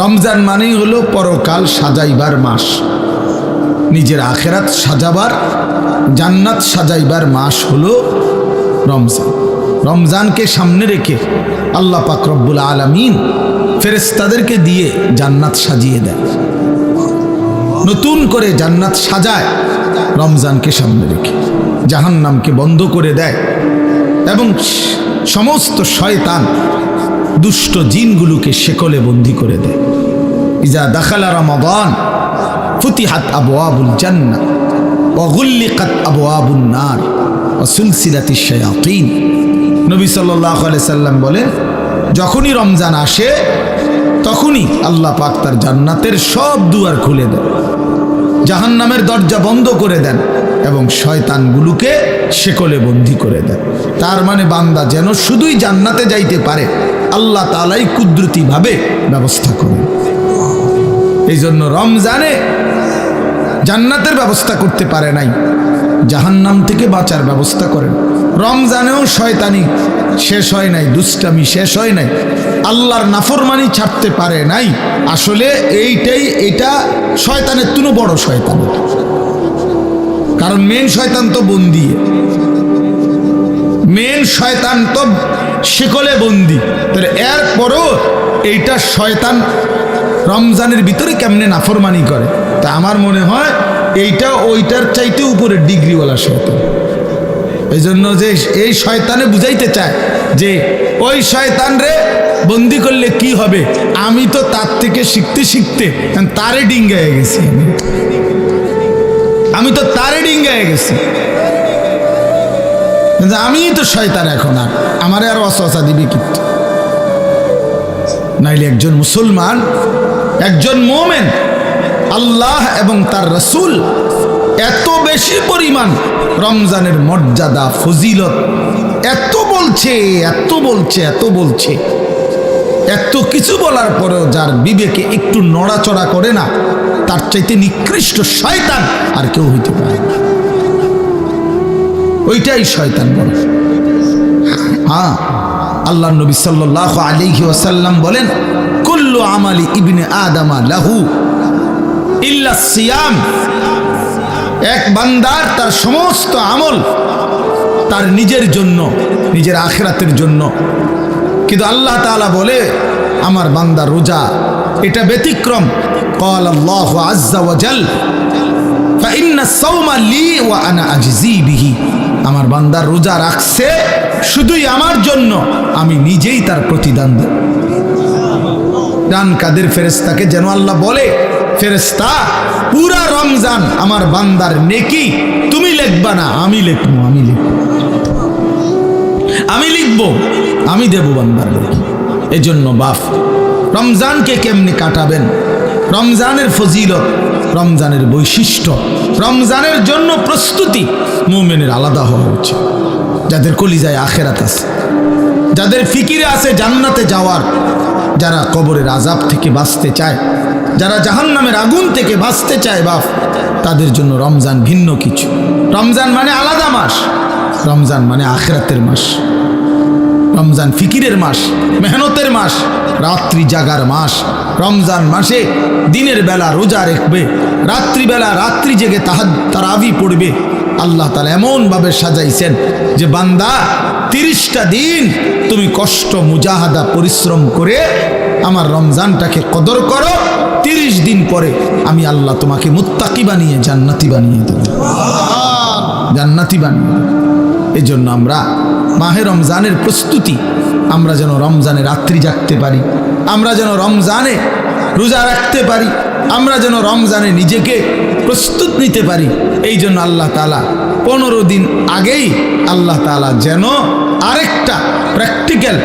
রমজান মানেই হলো পরকাল সাজাইবার মাস, নিজের আখেরাত সাজাবার, জান্নাত সাজাইবার মাস হলো রমজান। রমজানকে সামনে রেখে আল্লাহ পাক রব্বুল আলামিন ফেরেশতাদেরকে দিয়ে জান্নাত সাজিয়ে দেয়, নতুন করে জান্নাত সাজায় রমজানকে সামনে রেখে, জাহান্নামকে বন্ধ করে দেয় এবং সমস্ত শয়তান দুষ্ট জিনগুলোকে শেকলে বন্দী করে দেয়। ইজা দাখালা রমাদান ফুতিহাত আবওয়াবুল জান্নাহ ওয়া গুল্লিকাত আবওয়াবুন নার ওয়া সুলসিলাতিশ শায়াতিন। নবী সাল্লাল্লাহু আলাইহি সাল্লাম বলেন, যখনই রমজান আসে তখনই আল্লাহ পাক তার জান্নাতের সব দুয়ার খুলে দেন, জাহান্নামের দরজা বন্ধ করে দেন এবং শয়তানগুলোকে শেকলে বন্দী করে দেন। তার মানে বান্দা যেন শুধুই জান্নাতে যাইতে পারে আল্লাহ তাআলাই কুদরতিভাবে ব্যবস্থা করেন। এই জন্য রমজানে জান্নাতের ব্যবস্থা করতে পারে নাই, জাহান্নাম থেকে বাঁচার ব্যবস্থা করেন। রমজানেও শয়তানি শেষ হয় নাই, দুষ্টামি শেষ হয় নাই, আল্লাহর নাফরমানি ছাড়তে পারে নাই। আসলে এটা শয়তানের তুনো বড় শয়তান, কারণ মেন শয়তান তো বন্দি, মেন শয়তান তো শিকলে বন্দি। তাহলে এরপরও এইটা শয়তান রমজানের ভিতরে কেমনে নাফরমানি করে, তা আমার মনে হয় এইটা ওইটার চাইতে উপরে ডিগ্রিওয়ালা শয়তান। এই জন্য যে এই শয়তানে বুঝাইতে চায় যে ওই শয়তান রে বন্দি করলে কি হবে, আমি তো তার থেকে শিখতে শিখতে তারে ডিঙ্গায় গেছি, আমি তো তারে ডিঙ্গায় গেছি, আমি তো শয়তান, এখন আর আমারে আর ওয়াসওয়াসা দিবে কিন্তু। নাইলে একজন মুসলমান, একজন মুমিন আল্লাহ এবং তার রাসূল এত বেশি পরিমাণ রমজানের মর্যাদা ফজিলত এত বলছে, এত বলছে, এত বলছে, এত কিছু বলার পরেও যার বিবেকে একটু নড়াচড়া করে না, তার চাইতে নিকৃষ্ট শয়তান আর কেউ হইতে পারে না। ওইটাই শয়তান বলে। হ্যাঁ, আল্লাহ নবী সাল্লাল্লাহু আলাইহি ওয়াসাল্লাম বলেন, কুল্লু আমালি ইবনে আদামা লাহু ইল্লা সিয়াম। এক বান্দার তার সমস্ত আমল তার নিজের জন্য, নিজের আখিরাতের জন্য, কিন্তু আল্লাহ তাআলা বলে আমার বান্দা রোজা এটা ব্যতিক্রম। ক্বাল আল্লাহু আযজা ওয়া জাল ফাইন্না সাওমা লি ওয়া আনা আজজি বিহি। আমার বান্দা রোজা রাখছে শুধুই আমার জন্য, আমি নিজেই তার প্রতিদান দেব। ডান কাদের ফেরেশতাকে যেন আল্লাহ বলে, ফেরেশতা পুরা রমজান আমার বান্দার নেকি তুমি লিখবা না, আমি লিখবো, আমি লিখবো, আমি দেব বান্দার নেকি। এজন্য বাপ রমজানকে কেমনে কাটাবেন, রমজানের ফজিলত, রমজানের বৈশিষ্ট্য, রমজানের জন্য প্রস্তুতি মুমিনের আলাদা হওয়া উচিত। যাদের কলিজায় আখিরাত আছে, যাদের ফিকিরে আছে জান্নাতে যাওয়ার, যারা কবরের আযাব থেকে বাঁচতে চায়, যারা জাহান্নামের আগুন থেকে বাঁচতে চায় বাপ, তাদের জন্য রমজান ভিন্ন কিছু। রমজান মানে আলাদা মাস, রমজান মানে আখিরাতের মাস, রমজান ফিকিরের মাস, মেহনতের মাস, রাত্রি জাগার মাস। রমজান মাসে দিনের বেলা রোজা রাখবে, রাত্রিবেলা রাত্রি জেগে তারাবি পড়বে। আল্লাহ তাআলা এমনভাবে সাজাইছেন যে বান্দা 30টা দিন তুমি কষ্ট মুজাহাদা পরিশ্রম করে আমার রমজানটাকে কদর করো, 30 দিন পরে আমি আল্লাহ তোমাকে মুত্তাকি বানিয়ে জান্নাতি বানিয়ে দেব, জান্নাতি বানিয়ে দেব। এই জন্য আমরা মাহে রমজানের প্রস্তুতি, আমরা যেন রমজানে রাত্রি জাগতে পারি, আমরা যেন রমজানে রোজা রাখতে পারি, আমরা যেন রমজানে নিজেকে প্রস্তুত নিতে পারি। এই জন্য আল্লাহ তাআলা 15 দিন আগেই আল্লাহ তাআলা যেন আরেকটা প্র্যাকটিক্যাল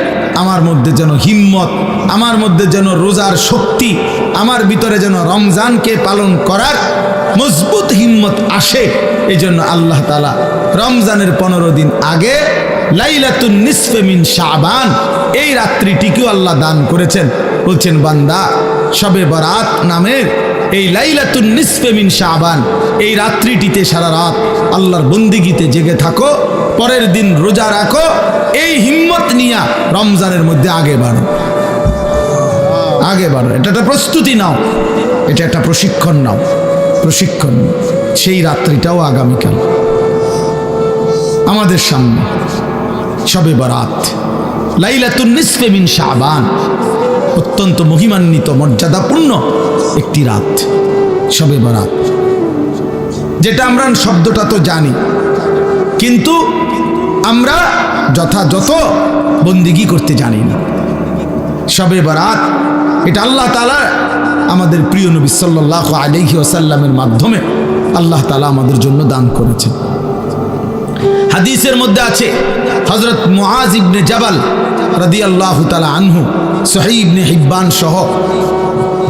আমার মধ্যে যেন হিম্মত, আমার মধ্যে যেন রোজার শক্তি, আমার ভিতরে যেন রমজানকে পালন করার মজবুত হিম্মত আসে। এই জন্য আল্লাহ তাআলা রমজানের 15 দিন আগে লাইলাতুন নিসফে মিন শাবান এই রাত্রিটিকেও আল্লাহ দান করেছেন। বলছেন বান্দা শবে বরাত নামের এই লাইলাতুন নিসফে মিন শাবান এই রাত্রিটিতে সারা রাত আল্লাহর বন্দিগিতে জেগে থাকো, পরের দিন রোজা রাখো, এই হিম্মত নিয়া রমজানের মধ্যে আগে বাড়ো। আগে বাড়ো, এটা একটা প্রস্তুতি নাও, এটা একটা প্রশিক্ষণ নাও, প্রশিক্ষণ। সেই রাত্রিটাও আগামীকাল আমাদের সামনে, শবে বরাত, লাইলাতুন নিসফে মিন শাবান, অত্যন্ত মহিমান্বিত মর্যাদাপূর্ণ একটি রাত শবে বরাত, যেটা আমরা শব্দটা তো জানি, কিন্তু আমরা যথাযথ বন্দিগি করতে জানি না। শবে বরাত এটা আল্লাহ তাআলা আমাদের প্রিয় নবী সাল্লাল্লাহু আলাইহি ওয়াসাল্লামের মাধ্যমে আল্লাহ তাআলা আমাদের জন্য দান করেছেন। হাদিসের মধ্যে আছে হযরত মুআজ ইবনে জাবাল রাদিয়াল্লাহু তাআলা আনহু, সহিহ ইবনে হিব্বান সহ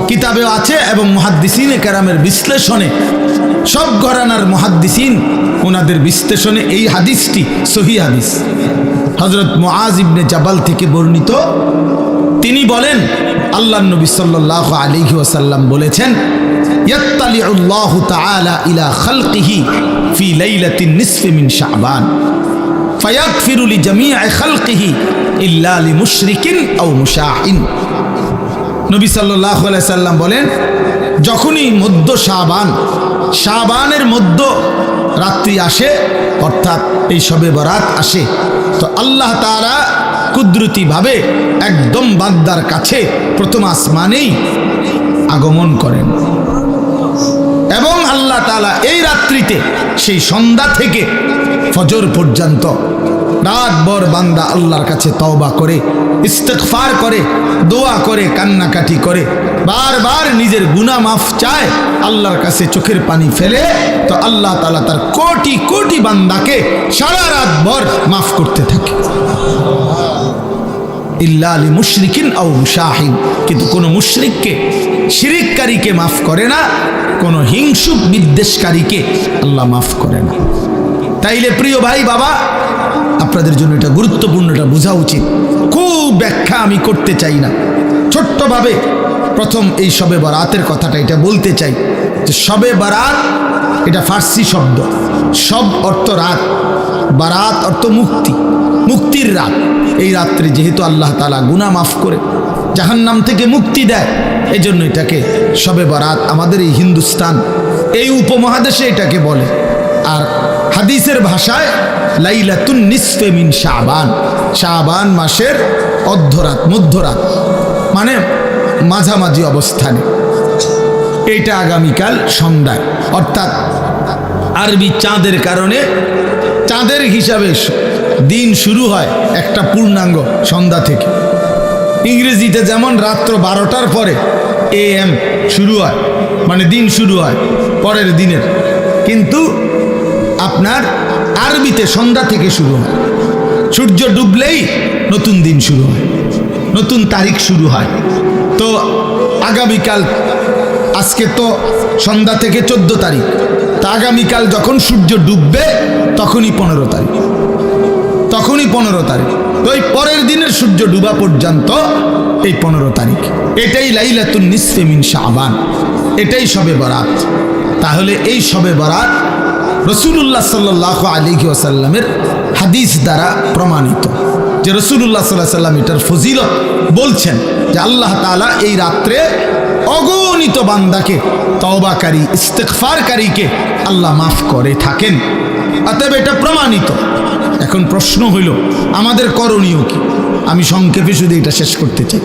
কিতাবে আছে, এবং মুহাদ্দিসিনে কেরামের বিশ্লেষণে, সব ঘরানার মুহাদ্দিসিন ওনাদের বিশ্লেষণে এই হাদিসটি সহিহ হাদিস। হযরত মুআজ ইবনে জাবাল থেকে বর্ণিত, তিনি বলেন আল্লাহর নবী সাল্লাল্লাহু আলাইহি ওয়াসাল্লাম বলেছেন, ইয়াত্তালিউল্লাহু তাআলা ইলা খালকিহি ফি লাইলাতিন নিসফি মিন শাবান ফায়াগফিরু লিজামিই খালকিহি ইল্লা লিমুশরিকিন আও মুশাহিন। নবী সাল্লাল্লাহু আলাইহি সাল্লাম বলেন, যখনই মধ্য শাবানের মধ্য রাত্রি আসে, অর্থাৎ এই শবে বরাত আসে, তো আল্লাহ তাআলা কুদরতিভাবে একদম বান্দার কাছে প্রথম আসমানেই আগমন করেন, এবং আল্লাহ তাআলা এই রাত্রিতে সেই সন্ধ্যা থেকে ফজর পর্যন্ত রাতভর বান্দা আল্লাহর কাছে তওবা করে, ইস্তিগফার করে, দোয়া করে, কান্নাকাটি করে, বারবার নিজের গুনাহ মাফ চায়, আল্লাহর কাছে চোখের পানি ফেলে, তো আল্লাহ তাআলা তার কোটি কোটি বান্দাকে সারা রাতভর মাফ করতে থাকে। ইল্লা লিমুশরিকিন আও মুশাহিন, কিন্তু কোনো মুশরিককে, শিরিককারীকে মাফ করে না, কোনো হিংসুক বিদ্বেষকারীকে আল্লাহ মাফ করে না। তাইলে প্রিয় ভাই বাবা, আপনাদের জন্য এটা গুরুত্বপূর্ণ, এটা বোঝা উচিত। খুব ব্যাখ্যা আমি করতে চাই না, ছোট্টভাবে প্রথম এই শবে বরাতের কথাটা এটা বলতে চাই যে শবে বরাত এটা ফার্সি শব্দ, সব অর্থ রাত, বারাত অর্থ মুক্তি, মুক্তির রাত। এই রাত্রে যেহেতু আল্লাহ তাআলা গুনাহ মাফ করে জাহান্নাম থেকে মুক্তি দেয়, এই জন্য এটাকে শবে বরাত আমাদের এই হিন্দুস্তান, এই উপমহাদেশে এটাকে বলে। আর হাদিসের ভাষায় লাইলাতুন নিসফে মিন শাবান, শাবান মাসের অর্ধরাত, মধ্যরাত, মানে মাঝামাঝি অবস্থানে। এইটা আগামীকাল সন্ধ্যায়, অর্থাৎ আরবি চাঁদের কারণে, চাঁদের হিসাবে দিন শুরু হয় একটা পূর্ণাঙ্গ সন্ধ্যা থেকে। ইংরেজিতে যেমন রাত্র 12টার পরে AM শুরু হয়, মানে দিন শুরু হয় পরের দিনের, কিন্তু আপনার আরবিতে সন্ধ্যা থেকে শুরু হয়। সূর্য ডুবলেই নতুন দিন শুরু হয়, নতুন তারিখ শুরু হয়। তো আগামীকাল, আজকে তো সন্ধ্যা থেকে 14 তারিখ, তা আগামীকাল যখন সূর্য ডুববে তখনই 15 তারিখ, তখনই 15 তারিখ। তো এই পরের দিনের সূর্য ডুবা পর্যন্ত এই 15 তারিখ, এটাই লাইলাতুন নিসফে মিন শাবান, এটাই শবে বরাত। তাহলে এই শবে বরাত রাসূলুল্লাহ সাল্লাল্লাহু আলাইহি ওয়াসাল্লামের হাদিস দ্বারা প্রমাণিত, যে রাসূলুল্লাহ সাল্লাল্লাহু আলাইহি ওয়াসাল্লাম এটার ফজিলত বলছেন যে আল্লাহ তাআলা এই রাত্রে অগণিত বান্দাকে, তওবাকারী, ইস্তিগফারকারীকে আল্লাহ মাফ করে থাকেন। অতএব এটা প্রমাণিত। এখন প্রশ্ন হইল, আমাদের করণীয় কি? আমি সংক্ষেপে শুধু এটা শেষ করতে চাই।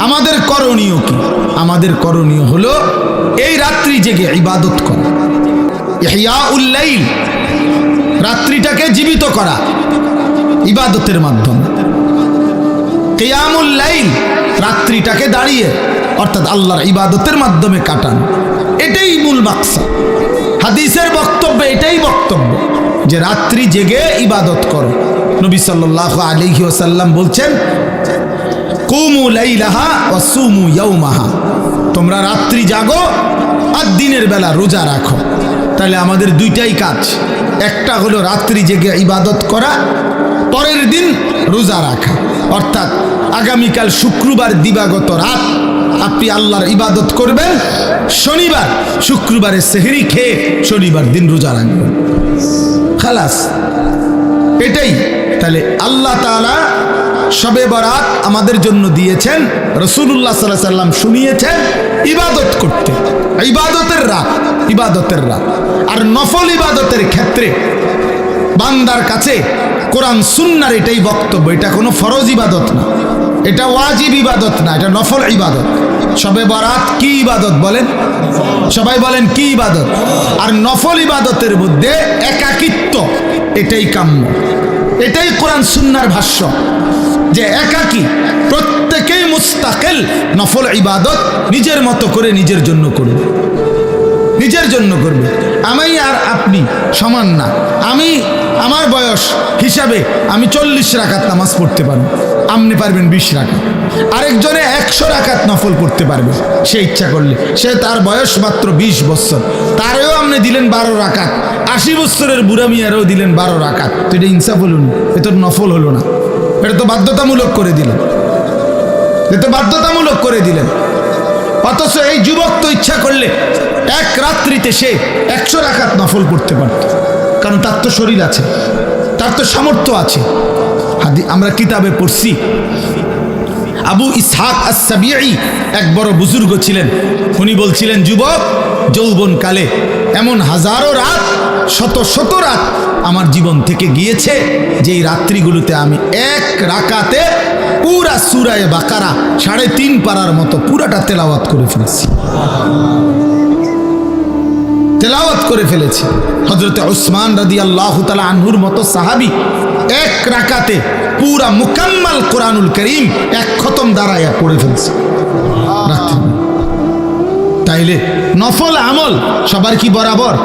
আমাদের করণীয় কি? আমাদের করণীয় হলো এই রাত্রি জেগে ইবাদত করা, ইহয়াউল লাইল, রাত্রিটাকে জীবিত করা ইবাদতের মাধ্যমে। কিয়ামুল লাইল, রাত্রিটাকে দাঁড়িয়ে অর্থাৎ আল্লাহর ইবাদতের মাধ্যমে কাটানো, এটাই মূল মাকসাদ। হাদিসের বক্তব্য এটাই বক্তব্য যে রাত্রি জেগে ইবাদত করো। নবী সাল্লাল্লাহু আলাইহি ওয়াসাল্লাম বলছেন, কুমু লাইলাহা ওয়া সুমু ইয়াওমাহা, তোমরা রাত্রি জাগো আর দিনের বেলা রোজা রাখো। তাহলে আমাদের দুইটাই কাজ, একটা হলো রাত্রি জেগে ইবাদত করা, পরের দিন রোজা রাখা। অর্থাৎ আগামীকাল শুক্রবার দিবাগত রাত আপনি আল্লাহর ইবাদত করবেন, শনিবার শুক্রবারের সেহরি খেয়ে শনিবার দিন রোজা রাখবেন, খালাস, এটাই। তাহলে আল্লাহ তাআলা শবে বরাত আমাদের জন্য দিয়েছেন, রাসূলুল্লাহ সাল্লাল্লাহু আলাইহি ওয়াসাল্লাম শুনিয়েছেন ইবাদত করতে। ইবাদতের রাত। আর নফল ইবাদতের ক্ষেত্রে বান্দার কাছে কোরআন সুন্নাহর এটাই বক্তব্য, এটা কোনো ফরজ ইবাদত না, এটা ওয়াজিব ইবাদত না, এটা নফল ইবাদত। শবে বরাত কি ইবাদত বলেন? সবাই বলেন কি ইবাদত? আর নফল ইবাদতের মধ্যে একাকিত্ব, এটাই কাম্য, এটাই কোরআন সুন্নাহর ভাষ্য, যে একাকী প্রত্যেকেই মুস্তাকিল নফল ইবাদত নিজের মতো করে নিজের জন্য করবে, নিজের জন্য করবে। আমি আর আপনি সমান না। আমি আমার বয়স হিসাবে আমি 40 রাকাত নামাজ পড়তে পারবো, আপনি পারবেন 20 রাকাত। আরেকজনে 100 রাকাত নফল পড়তে পারবে সে ইচ্ছা করলে। সে তার বয়স মাত্র 20 বছর, তারেও আপনি দিলেন 12 রাকাত। 80 বছরের বুড়া মিয়ারেও দিলেন 12 রাকাত। তো এটা ইনসাফ হলো না, এটা তো নফল হলো না, এটা তো বাধ্যতামূলক করে দিলেন, এটা তো বাধ্যতামূলক করে দিলেন। অথচ এই যুবক তো ইচ্ছা করলে এক রাত্রিতে সে 100 রাকাত নফল পড়তে পারত, কারণ তার তো শরীর আছে, তার তো সামর্থ্য আছে। আমরা কিতাবে পড়ছি, আবু ইসহাক আস-সাবিঈ এক বড় বুজুর্গ ছিলেন। উনি বলছিলেন, যুবক যৌবনকালে এমন হাজারো রাত, শত শত রাত আমার জীবন থেকে গিয়েছে, যেই রাত্রিগুলোতে আমি এক রাকাতে পুরা সূরা বাকারা 3.5 পারার মতো পুরাটা তেলাওয়াত করে ফেলেছি, তেলাওয়াত করে ফেলেছি। হযরতে উসমান রাদিয়াল্লাহু তাআলা আনহুর মতো সাহাবী এক রাকাতে পুরা মুকাম্মাল কোরআনুল কারীম এক খতম দাঁড়ায়া পড়ে ফেলছে রাত্রি। তাইলে নফল আমল সবার কি বরাবর?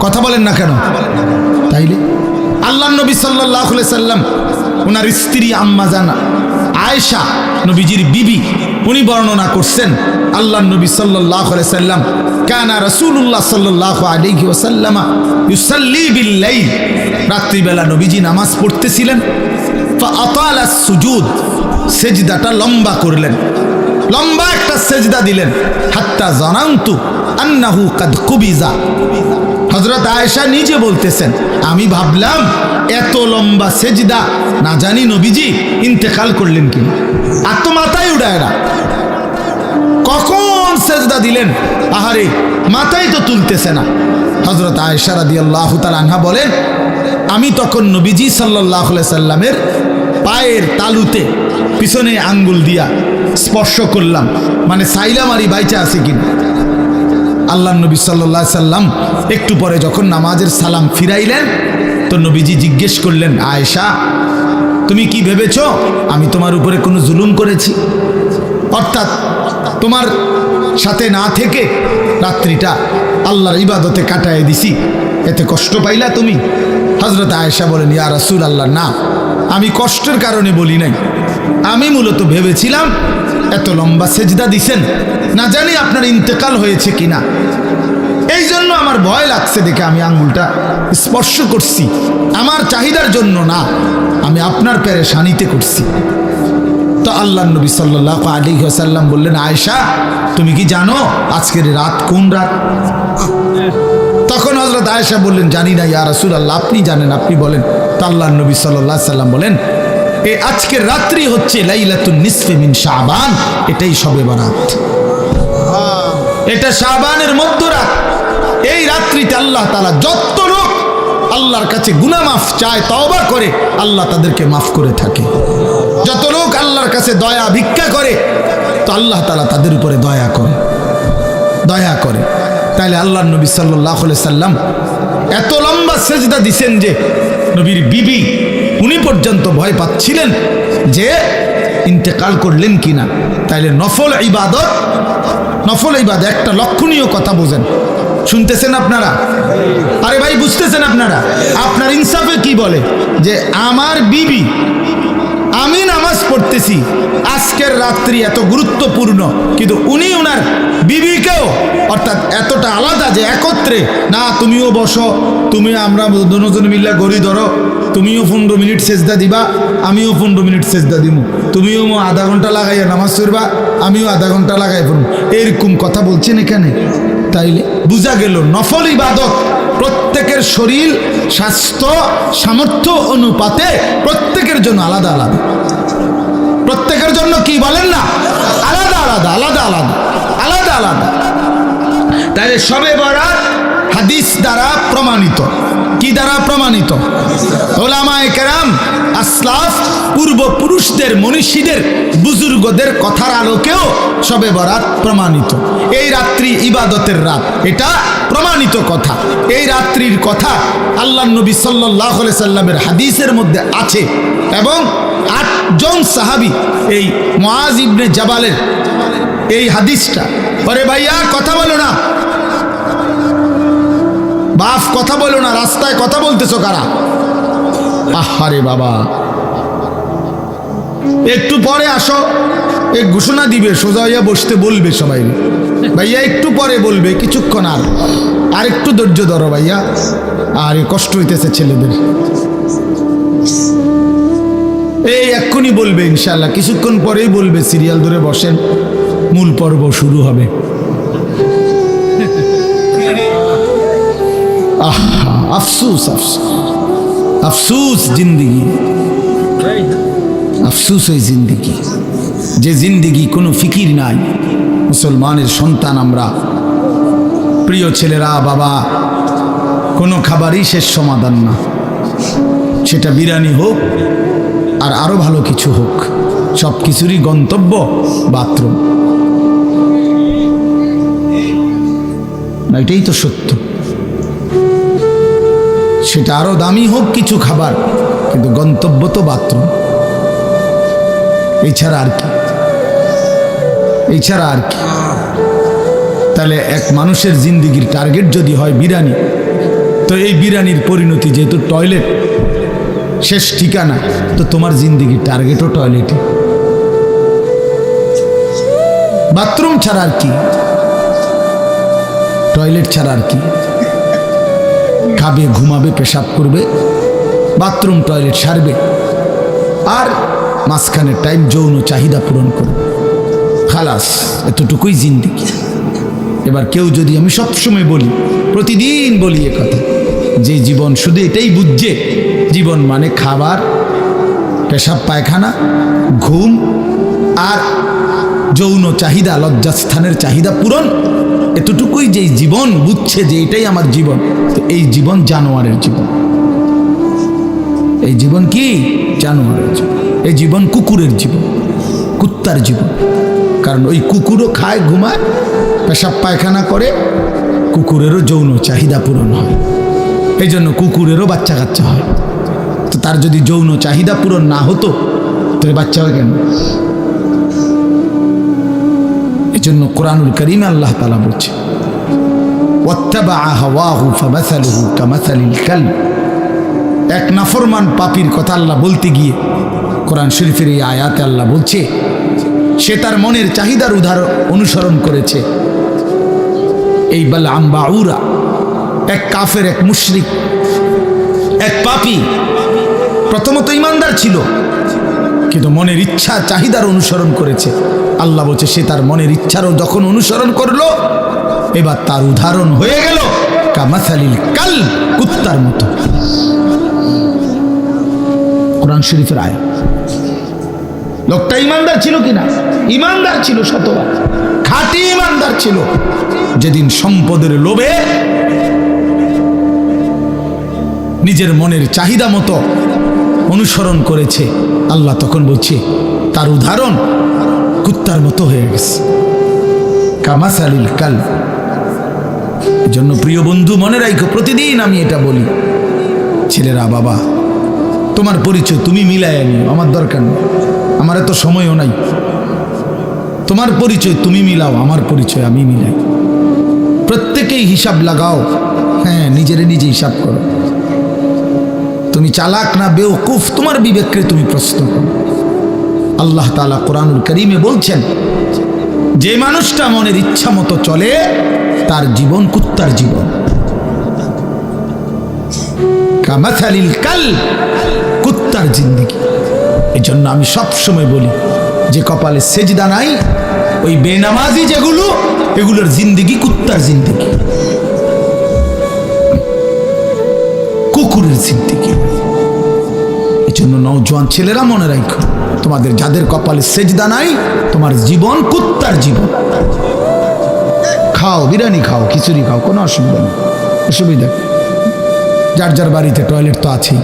কথা বলেন না কেন? তাইলে আল্লাহর নবী সাল্লাল্লাহু আলাইহি সাল্লাম, ওনার স্ত্রী আম্মা জানা আয়েশা নবীজির বিবি, উনি বর্ণনা করছেন, আল্লাহর নবী সাল্লাল্লাহু আলাইহি সাল্লাম কানা রাসূলুল্লাহ সাল্লাল্লাহু আলাইহি ওয়াসাল্লাম ইউসাল্লি বিল লাইল, রাত্রিবেলা নবীজি নামাজ পড়তেছিলেন। ফাআতালা সুজুদ, সেজদাটা লম্বা করলেন, লম্বা একটা সেজদা দিলেন। হাত্তা জানান্তু আন্নাহু কাদ কুবিজা, হযরত আয়েশা নিজে বলতেছেন, আমি ভাবলাম এত লম্বা সেজদা না জানি নবীজি ইন্তেকাল করলেন কিনা। আর তো মাথায় উড়ায় না, কখন সেজদা দিলেন, আহারে মাথায় তো তুলতেছে না। হযরত আয়েশা রাদিয়াল্লাহু তাআলা আনহা বলেন, আমি তখন নবীজি সাল্লাল্লাহু আলাইহি সাল্লামের পায়ের তালুতে পিছনে আঙ্গুল দিয়া স্পর্শ করলাম, মানে সাইলাম আরি বাইচা আছে কিনা। আল্লাহ নবী সাল্লাল্লাহু আলাইহি সাল্লাম একটু পরে যখন নামাজের সালাম ফিরাইলেন, তো নবীজি জিজ্ঞেস করলেন, আয়েশা তুমি কি ভেবেছ আমি তোমার উপরে কোনো জুলুম করেছি? অর্থাৎ তোমার সাথে না থেকে রাত্রিটা আল্লাহর ইবাদতে কাটায় দিছি, এতে কষ্ট পাইলা তুমি? হযরত আয়েশা বলেন, ইয়া রাসূলুল্লাহ, না, আমি কষ্টের কারণে বলি নাই, আমি মূলত ভেবেছিলাম এত লম্বা সেজদা দিছেন, না জানি আপনার ইন্তেকাল হয়েছে কিনা, এই জন্য আমার ভয় লাগছে দেখে আমি আঙ্গুলটা স্পর্শ করছি, আমার চাহিদার জন্য না, আমি আপনার পেরেশানিতে করছি। তো আল্লাহর নবী সাল্লাল্লাহু আলাইহি ওয়াসাল্লাম বললেন, আয়েশা তুমি কি জানো আজকের রাত কোন রাত? তখন হযরত আয়েশা বললেন, জানি না ইয়া রাসূলুল্লাহ, আপনি জানেন, আপনি বলেন। তো আল্লাহর নবী সাল্লাল্লাহু আলাইহি ওয়াসাল্লাম বলেন, এই আজকের রাত্রি হচ্ছে লাইলাতুন নিসফি মিন শাবান, এটাই শবে বরাত, এটা শাবানের মধ্যরাত। এই রাত্রিতে আল্লাহ তাআলা যত লোক আল্লাহর কাছে গুনাহ মাফ চায়, তওবা করে, আল্লাহ তাদেরকে মাফ করে থাকে। যত লোক আল্লাহর কাছে দয়া ভিক্ষা করে, তো আল্লাহ তাআলা তাদের উপরে দয়া করে, দয়া করে। তাইলে আল্লাহর নবী সাল্লাল্লাহু আলাইহি সাল্লাম এত লম্বা সেজদা দিছেন যে নবীর বিবি উনি পর্যন্ত ভয় পাচ্ছিলেন যে ইন্তেকাল করলেন কিনা। তাইলে নফল ইবাদত, নফল ইবাদত একটা লক্ষণীয় কথা বোঝেন, শুনতেছেন আপনারা? আরে ভাই বুঝতেছেন আপনারা? আপনার ইনসাফে কি বলে যে আমার বিবি, আমি নামাজ পড়তেছি, আজকের রাত্রি এত গুরুত্বপূর্ণ, কিন্তু উনি ওনার বিবিকেও, অর্থাৎ এতটা আলাদা যে একত্রে না, তুমিও বসো, তুমি আমরা দুজন মিল্লা গড়ি ধরো, তুমিও 15 মিনিট সেজদা দিবা, আমিও 15 মিনিট সেজদা দিব, তুমিও আধা ঘন্টা লাগাইয়া নামাজ পড়বা, আমিও আধা ঘন্টা লাগাই পড়ব, এরকম কথা বলছেন এখানে। তাইলে বোঝা গেল নফল ইবাদত প্রত্যেকের শরীর স্বাস্থ্য সামর্থ্য অনুপাতে প্রত্যেকের জন্য আলাদা আলাদা। প্রত্যেকের জন্য কি বলেন না, আলাদা আলাদা আলাদা আলাদা আলাদা আলাদা। তাহলে শবে বরাত হাদিস দ্বারা প্রমাণিত। কি দ্বারা প্রমাণিত? উলামায়ে কেরাম, আসলাফ, পূর্বপুরুষদের, মনীষীদের, বুজুর্গদের কথার আলোকেও শবে বরাত প্রমাণিত। এই রাত্রি ইবাদতের রাত, এটা প্রমাণিত কথা। এই রাত্রির কথা আল্লাহ নবী সাল্লাল্লাহু আলাইহি সাল্লামের হাদিসের মধ্যে আছে এবং 8 জন সাহাবী এই মুআজ ইবনে জাবালের এই হাদিসটা, ওরে ভাইয়া কথা বলো না, বাপ কথা বলো না, রাস্তায় কথা বলতেছো কারা? আহারে বাবা, একটু পরে আসো, এক ঘোষণা দিবে, সোজা হইয়া বসতে বলবে সবাই, ভাইয়া একটু পরে বলবে, কিছুক্ষণ আর একটু ধৈর্য ধরো ভাইয়া, আর কষ্ট হইতেছে ছেলেদের, এই এক্ষুনি বলবে ইনশাল্লাহ, কিছুক্ষণ পরেই বলবে, সিরিয়াল ধরে বসেন, মূল পর্ব শুরু হবে। আফসুস আফসুস আফসুস জিন্দিগি, আফসুস ওই জিন্দিগি, যে জিন্দিগি কোনো ফিকির নাই। মুসলমানের সন্তান আমরা, প্রিয় ছেলেরা, বাবা, কোনো খাবারই শেষ সমাধান না, সেটা বিরিয়ানি হোক আর আরো ভালো কিছু হোক, সব কিছুরই গন্তব্য বাথরুম। এটাই তো সত্য। সেটা আরো দামি হোক কিছু খাবার, কিন্তু গন্তব্য তো বাথরুম। এছাড়া আর কি, এছাড়া আর কি? তাহলে এক মানুষের জিন্দিগির টার্গেট যদি হয় বিরিয়ানি, তো এই বিরিয়ানির পরিণতি যেহেতু টয়লেট শেষ ঠিকানা, তো তোমার জিন্দিগির টার্গেটও টয়লেটে। বাথরুম ছাড়া আর কি, টয়লেট ছাড়া আর কি? খাবে, ঘুমাবে, পেশাব করবে, বাথরুম টয়লেট সারবে, আর মাঝখানে টাইম যৌন চাহিদা পূরণ করবে, খালাস, এতটুকুই জিন্দিগি। এবার কেউ যদি, আমি সবসময় বলি, প্রতিদিন বলি এ কথা, যে জীবন শুধু এটাই বুঝছে, জীবন মানে খাবার, পেশাব পায়খানা, ঘুম আর যৌন চাহিদা, লজ্জাস্থানের চাহিদা পূরণ, এতটুকুই যেই জীবন বুঝছে যে এটাই আমার জীবন, তো এই জীবন জানোয়ারের জীবন। এই জীবন কি? জানোয়ারের জীবন। এই জীবন কুকুরের জীবন, কুত্তার জীবন। কারণ ওই কুকুরও খায়, ঘুমায়, পেশাব পায়খানা করে, কুকুরেরও যৌন চাহিদা পূরণ হয়, এই জন্য কুকুরেরও বাচ্চা কাচ্চা হয়। তো তার যদি যৌন চাহিদা পূরণ না হতো, তাহলে বাচ্চা হয় কেন? এই জন্য কোরআনুল কারীমে আল্লাহ তাআলা বলছে, ওয়াত্তাবাআ হাওয়াহু ফামাসালুহু কামাসালিল কালব। এক নাফরমান পাপীর কথা আল্লাহ বলতে গিয়ে কোরআন শরীফের এই আয়াতে আল্লাহ বলছে, সে তার মনের চাহিদার অনুসরণ করেছে। এই বালআম বাউরা, এক কাফের, এক মুশরিক, এক পাপী, প্রথমত ইমানদার ছিল, কিন্তু মনের ইচ্ছা চাহিদার অনুসরণ করেছে। আল্লাহ বলছে, সে তার মনের ইচ্ছারও যখন অনুসরণ করলো, এবার তার উদাহরণ হয়ে গেল কামাসালিল কালব, কুত্তার মতো। কোরআন শরীফের আয়াত। লোকটা ইমানদার ছিল কিনা? ইমানদার ছিল, শতবার খাঁটি ইমানদার ছিল। যেদিন সম্পদের লোভে নিজের মনের চাহিদা মতো অনুসরণ করেছে, আল্লাহ তখন বলছে তার উদাহরণ কুত্তার মতো হয়ে গেছে, কামাসালিল কালব। জন্য প্রিয় বন্ধু, মনে রাখো, প্রতিদিন আমি এটা বলি, ছেলেরা, বাবা, তোমার পরিচয় তুমি মিলাই আনিও, আমার দরকার নেই, আমার এত সময়ও নাই। তোমার পরিচয় তুমি মিলাও, আমার পরিচয় আমি মিলাই। প্রত্যেকেই হিসাব লাগাও, হ্যাঁ, নিজেরে নিজে হিসাব করো। তুমি চালাক না বেওকুফ, তোমার বিবেককে তুমি প্রশ্ন করো। আল্লাহ তাআলা কোরআনুল কারীমে বলছেন, যে মানুষটা মনের ইচ্ছা মতো চলে, তার জীবন কুত্তার জীবন। কামাসালিল কালব, কুত্তার জিন্দেগি। এই জন্য আমি সবসময় বলি, যে কপালে সেজদা নাই, ওই বেনামাজি যেগুলো, এগুলোর জিন্দেগি কুত্তার জিন্দেগি, কুকুরের জিন্দেগি। এই জন্য নওজোয়ান ছেলেরা মনে রাখো, তোমাদের যাদের কপালে সেজদা নাই, তোমার জীবন কুত্তার জীবন। খাও, বিরিয়ানি খাও, খিচুড়ি খাও, কোনো অসুবিধা নেই, অসুবিধা। যার যার বাড়িতে টয়লেট তো আছেই,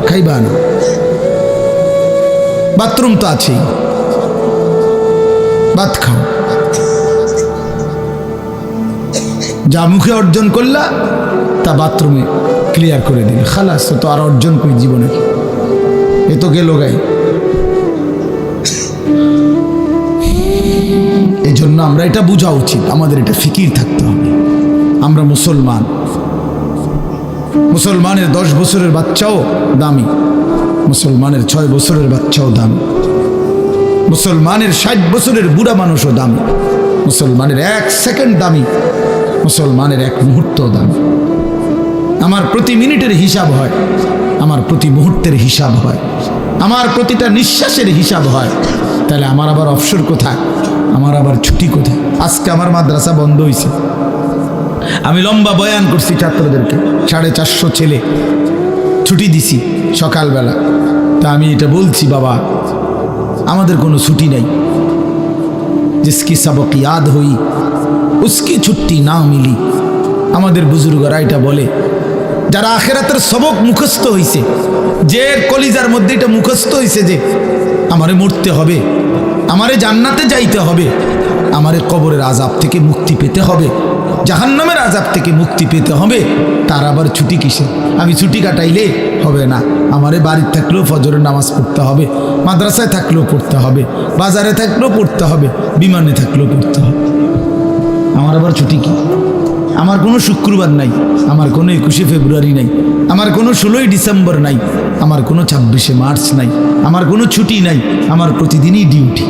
খাইবা না, বাথরুম তো আছেই, ভাত খাও। যা মুখে অর্জন করলা তা বাথরুমে ক্লিয়ার করে দিলে, খালাস, তো আর অর্জন করি জীবনে, এ তো গেল গাই। এই জন্য আমরা এটা বোঝা উচিত, আমাদের এটা ফিকির থাকতে হবে। আমরা মুসলমান, মুসলমানের 10 বছরের বাচ্চাও দামি, মুসলমানের 6 বছরের বাচ্চাও দামি, মুসলমানের 60 বছরের বুড়া মানুষও দামি, মুসলমানের 1 সেকেন্ড দামি, মুসলমানের 1 মুহূর্ত দামি। আমার প্রতি মিনিটের হিসাব হয়, আমার প্রতি মুহূর্তের হিসাব হয়, আমার প্রতিটা নিঃশ্বাসের হিসাব হয়। তাহলে আমার আবার অবসর কোথায়, আমার আবার ছুটি কোথায়? আজকে আমার মাদ্রাসা বন্ধ হয়েছে, আমি লম্বা বয়ান করছি ছাত্রদেরকে, 450 ছেলে ছুটি দিছি সকালবেলা। তা আমি এটা বলছি, বাবা আমাদের কোনো ছুটি নাই, জিসকি সবক ইয়াদ হই উসকি ছুটি না মিলি। আমাদের বুজুর্গরা এটা বলে, যারা আখেরাতের সবক মুখস্থ হইছে, যে কলিজার মধ্যে এটা মুখস্থ হইছে যে আমারে মরতে হবে, আমারে জান্নাতে যাইতে হবে, আমারে কবরের আযাব থেকে মুক্তি পেতে হবে, জাহান্নামের আযাব থেকে মুক্তি পেতে হবে, তার আবার ছুটি কিসে? আমি ছুটি কাটাইলে হবে না, আমারে বাড়িতে থাকলেও ফজরের নামাজ পড়তে হবে, মাদ্রাসায় থাকলেও পড়তে হবে, বাজারে থাকলেও পড়তে হবে, বিমানে থাকলেও পড়তে হবে। আমার আবার ছুটি কি? আমার কোনো শুক্রবার নাই, আমার কোনো 21শে ফেব্রুয়ারি নাই, আমার কোনো 16ই ডিসেম্বর নাই, আমার কোনো 26শে মার্চ নাই, আমার কোনো ছুটি নাই, আমার প্রতিদিনই ডিউটি,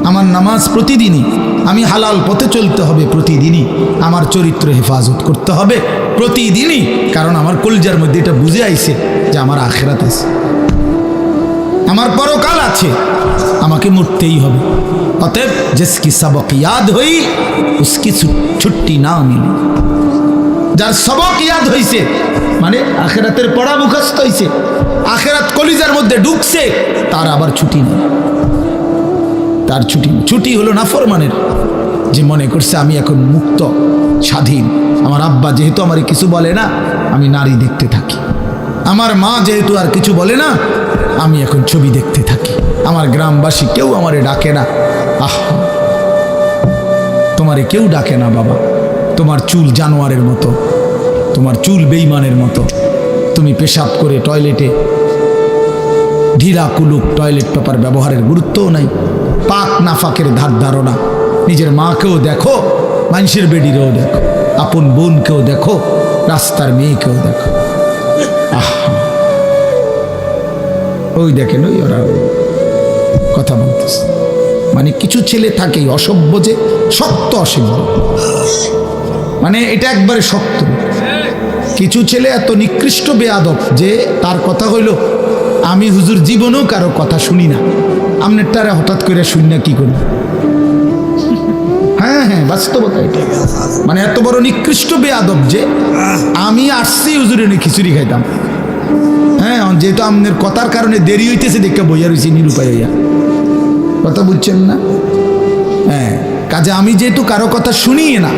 আমার নামাজ প্রতিদিনই, আমি হালাল পথে চলতে হবে প্রতিদিনই, আমার চরিত্র হেফাজত করতে হবে প্রতিদিনই, কারণ আমার কলিজার মধ্যে এটা বুঝে আইছে যে আমার আখিরাত আছে, আমার পরকাল আছে, আমাকে মরতেই হবে। অতএব জিসকি সবক ইয়াদ হই উসকি ছুটি না মিলি। যার সবক ইয়াদ হইছে মানে আখিরাতের পড়া মুখস্থ হইছে, আখিরাত কলিজার মধ্যে ঢুকছে, তার আবার ছুটি নেই, তার ছুটি। ছুটি হলো নাফরমানের, যে মনে করছে আমি এখন মুক্ত স্বাধীন, আমার আব্বা যেহেতু আমার কিছু বলে না, আমি নারী দেখতে থাকি, আমার মা যেহেতু আর কিছু বলে না, আমি এখন ছবি দেখতে থাকি, আমার গ্রামবাসী কেউ আমারে ডাকে না। আহ, তোমারে কেউ ডাকে না বাবা, তোমার চুল জানোয়ারের মতো, তোমার চুল বেঈমানের মতো, তুমি পেশাব করে টয়লেটে ঢিলা কুলুক টয়লেট পেপার ব্যবহারের গুরুত্বও নাই, পাক নাফাকের ধার ধারণা। নিজের মাকেও দেখো, মানুষের বেডিরেও দেখো, আপন বোনকেও দেখো, রাস্তার মেয়েকেও দেখো। আহ, ওই দেখেন, ওই ওরা কথা বলতেছে। মানে কিছু ছেলে থাকেই অসভ্য, যে শক্ত অসভ্য, মানে এটা একবারে শক্ত। কিছু ছেলে এত নিকৃষ্ট বেয়াদব যে তার কথা হইল, আমি হুজুর জীবনেও কারো কথা শুনি না, আমনেরটারে হঠাৎ করে শুনি না কি করি? হ্যাঁ হ্যাঁ, বাস্তবতা এটা। মানে এত বড় নিকৃষ্ট বেয়াদব যে আমি আসছি হুজুরে খিচুড়ি খাইতাম, হ্যাঁ, যেহেতু আপনার কথার কারণে দেরি হইতেছে দেখে বইয়া রয়েছি নিরুপায় হইয়া, কথা বুঝছেন না? হ্যাঁ, কাজে আমি যেহেতু কারো কথা শুনি না,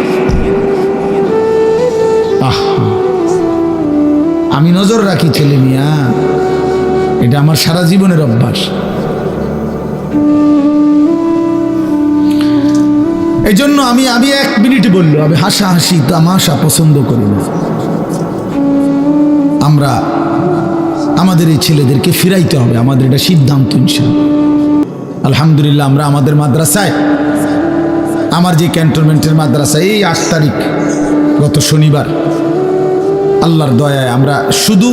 আমি নজর রাখি ছেলে মিয়া, এটা আমার সারা জীবনের অভ্যাস। এই জন্য আমি 1 মিনিটে বললো, আমি হাসাহাসি তামাশা পছন্দ করি না। আমরা আমাদের এই ছেলেদেরকে ফিরাইতে হবে, আমাদের এটা সিদ্ধান্ত ইনশাআল্লাহ। আলহামদুলিল্লাহ, আমরা আমাদের মাদ্রাসায়, আমার যে ক্যান্টনমেন্টের মাদ্রাসা, এই 8 তারিখ গত শনিবার আল্লাহর দয়ায় আমরা শুধু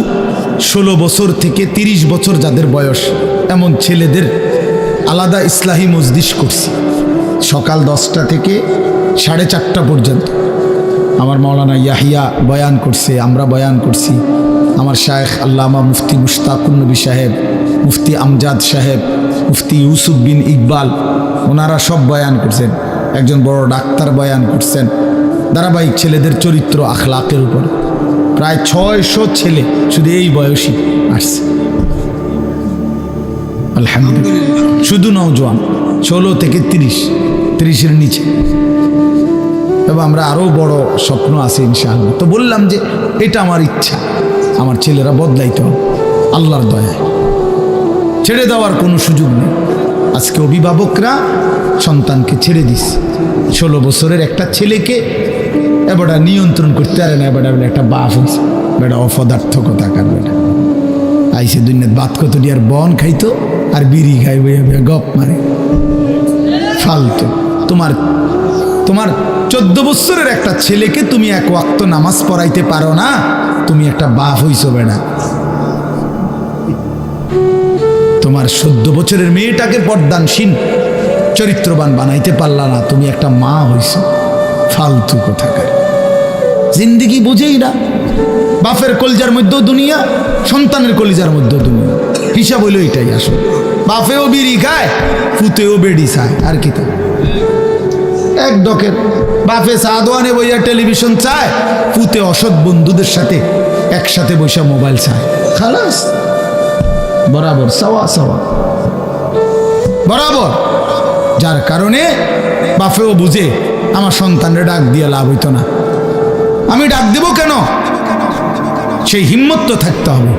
16 বছর থেকে 30 বছর যাদের বয়স এমন ছেলেদের আলাদা ইসলাহি মজলিস করছি, সকাল 10টা থেকে 4:30 পর্যন্ত। আমার মাওলানা ইয়াহিয়া বয়ান করছে, আমরা বয়ান করছি, আমার শায়েখ আল্লামা মুফতি মুশতাকুন নবী সাহেব, মুফতি আমজাদ সাহেব, মুফতি ইউসুফ বিন ইকবাল, ওনারা সব বয়ান করছেন, একজন বড় ডাক্তার বয়ান করছেন, ধারাবাহিক ছেলেদের চরিত্র আখলাকের উপর। প্রায় 600 ছেলে শুধু এই বয়সী আসছে। আলহামদুলিল্লাহ। শুধু নওজোয়ান 16 থেকে 30-30-এর নিচে, এবং আমরা আরো বড় স্বপ্ন আছে ইনশাআল্লাহ। তো বললাম যে এটা আমার ইচ্ছা, আমার ছেলেরা বদলাইতে হবে আল্লাহর দয়ায়, ছেড়ে দেওয়ার কোনো সুযোগ নেই। আজকে অভিভাবকরা সন্তানকে ছেড়ে দিস, 16 বছরের একটা ছেলেকে এবারটা নিয়ন্ত্রণ করতে পারে না। এবার একটা বাপ হয়েছে, বেটা অপদার্থ কথা কার বেটা আইসে দুনিয়ার বাত কত আর বন খাইতো আর বিড়ি খাইবে গপ মারে ফালতু। তোমার 14 বছরের একটা ছেলেকে তুমি এক ওয়াক্ত নামাজ পড়াইতে পারো না, তুমি একটা বাপ হইছো বেটা। তোমার 14 বছরের মেয়েটাকে পর্দানসীন চরিত্রবান বানাইতে পারলা না, তুমি একটা মা হইছো। ফালতু কোথাকার, জিন্দিগি বুঝেই না। বাপের কলিজার মধ্যেও দুনিয়া, সন্তানের কলিজার মধ্যেও দুনিয়া, হিসাব হইল এটাই আসলে। বাপেও বিড়ি খায়, ফুতেও বেড়ি চায়, আর কি তা এক ডকের। বাপে চা দোয়ানে বইয়া টেলিভিশন চায়, ফুতে অসৎ বন্ধুদের সাথে একসাথে বসে মোবাইল চায়। খালাস, বরাবর সাওয়া সাওয়া বরাবর। যার কারণে বাপেও বুঝে আমার সন্তানরে ডাক দিয়ে লাভ হইতো না, আমি ডাক দেব কেন? সেই হিম্মত তো থাকতে হবে,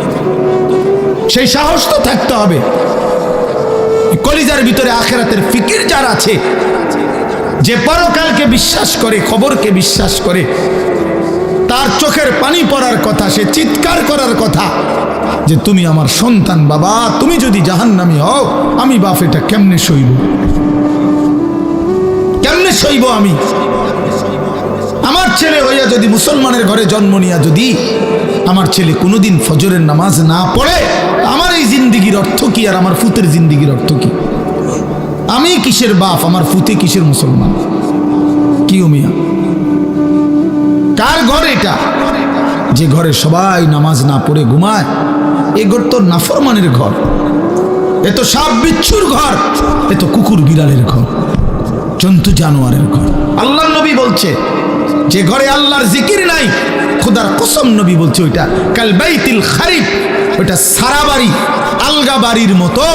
সেই সাহস তো থাকতে হবে। কলিজার ভিতরে আখেরাতের ফিকির যার আছে, যে পরকালকে বিশ্বাস করে, খবরকে বিশ্বাস করে, তার চোখের পানি পড়ার কথা, সে চিৎকার করার কথা যে তুমি আমার সন্তান বাবা, তুমি যদি জাহান্নামী হও, আমি বাপ এটা কেমনে সইব, কেমনে সইব আমি? আমার ছেলে হইয়া যদি মুসলমানের ঘরে জন্ম নিয়া যদি আমার ছেলে কোনোদিন ফজরের নামাজ না পড়ে, আমার এই জিন্দিগির অর্থ কি? আর আমার ফুতের জিন্দিগির অর্থ কি? আমি কিসের বাপ, আমার ফুতে কিসের মুসলমান? কি মিয়া, কার ঘর এটা? যে ঘরে সবাই নামাজ না পড়ে ঘুমায়, এ ঘর তো নাফরমানের ঘর, এ তো সাপ বিচ্ছুর ঘর, এ তো কুকুর বিড়ালের ঘর, জন্তু জানোয়ারের ঘর। আল্লাহর নবী বলছে যে ঘরে আল্লাহর জিকির নাই, খোদার কসম নবী বলছে ওইটা কাল বাইতিল খারিব, ওইটা সারা বাড়ি, আলগা বাড়ির মতো,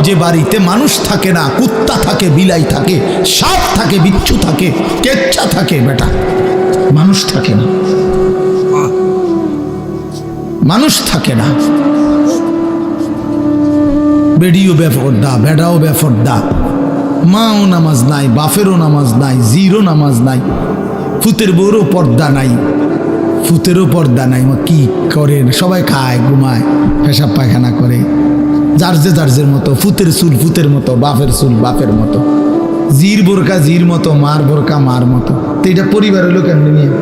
যে বাড়িতে মানুষ থাকে না, কুত্তা থাকে, বিলাই থাকে, সাপ থাকে, বিচ্ছু থাকে, কেচ্চা থাকে, বেটা মানুষ থাকে না, মানুষ থাকে না। বেডিও বেফরদা, বেডাও বেফরদা, মাও নামাজ নাই, বাপেরও নামাজ নাই, জিরও নামাজ নাই, ফুতের বউরও পর্দা নাই, ফুতেরও পর্দা নাই। কি করে? সবাই খায়, ঘুমায়, পেশাব পায়খানা করে, যার মতো। ফুতের চুল ফুতের মতো, বাপের চুল বাপের মতো, জির বোরকা জির মতো, মার বোরকা মার মতো। তো এটা পরিবার হলো কেমনি নিয়ে?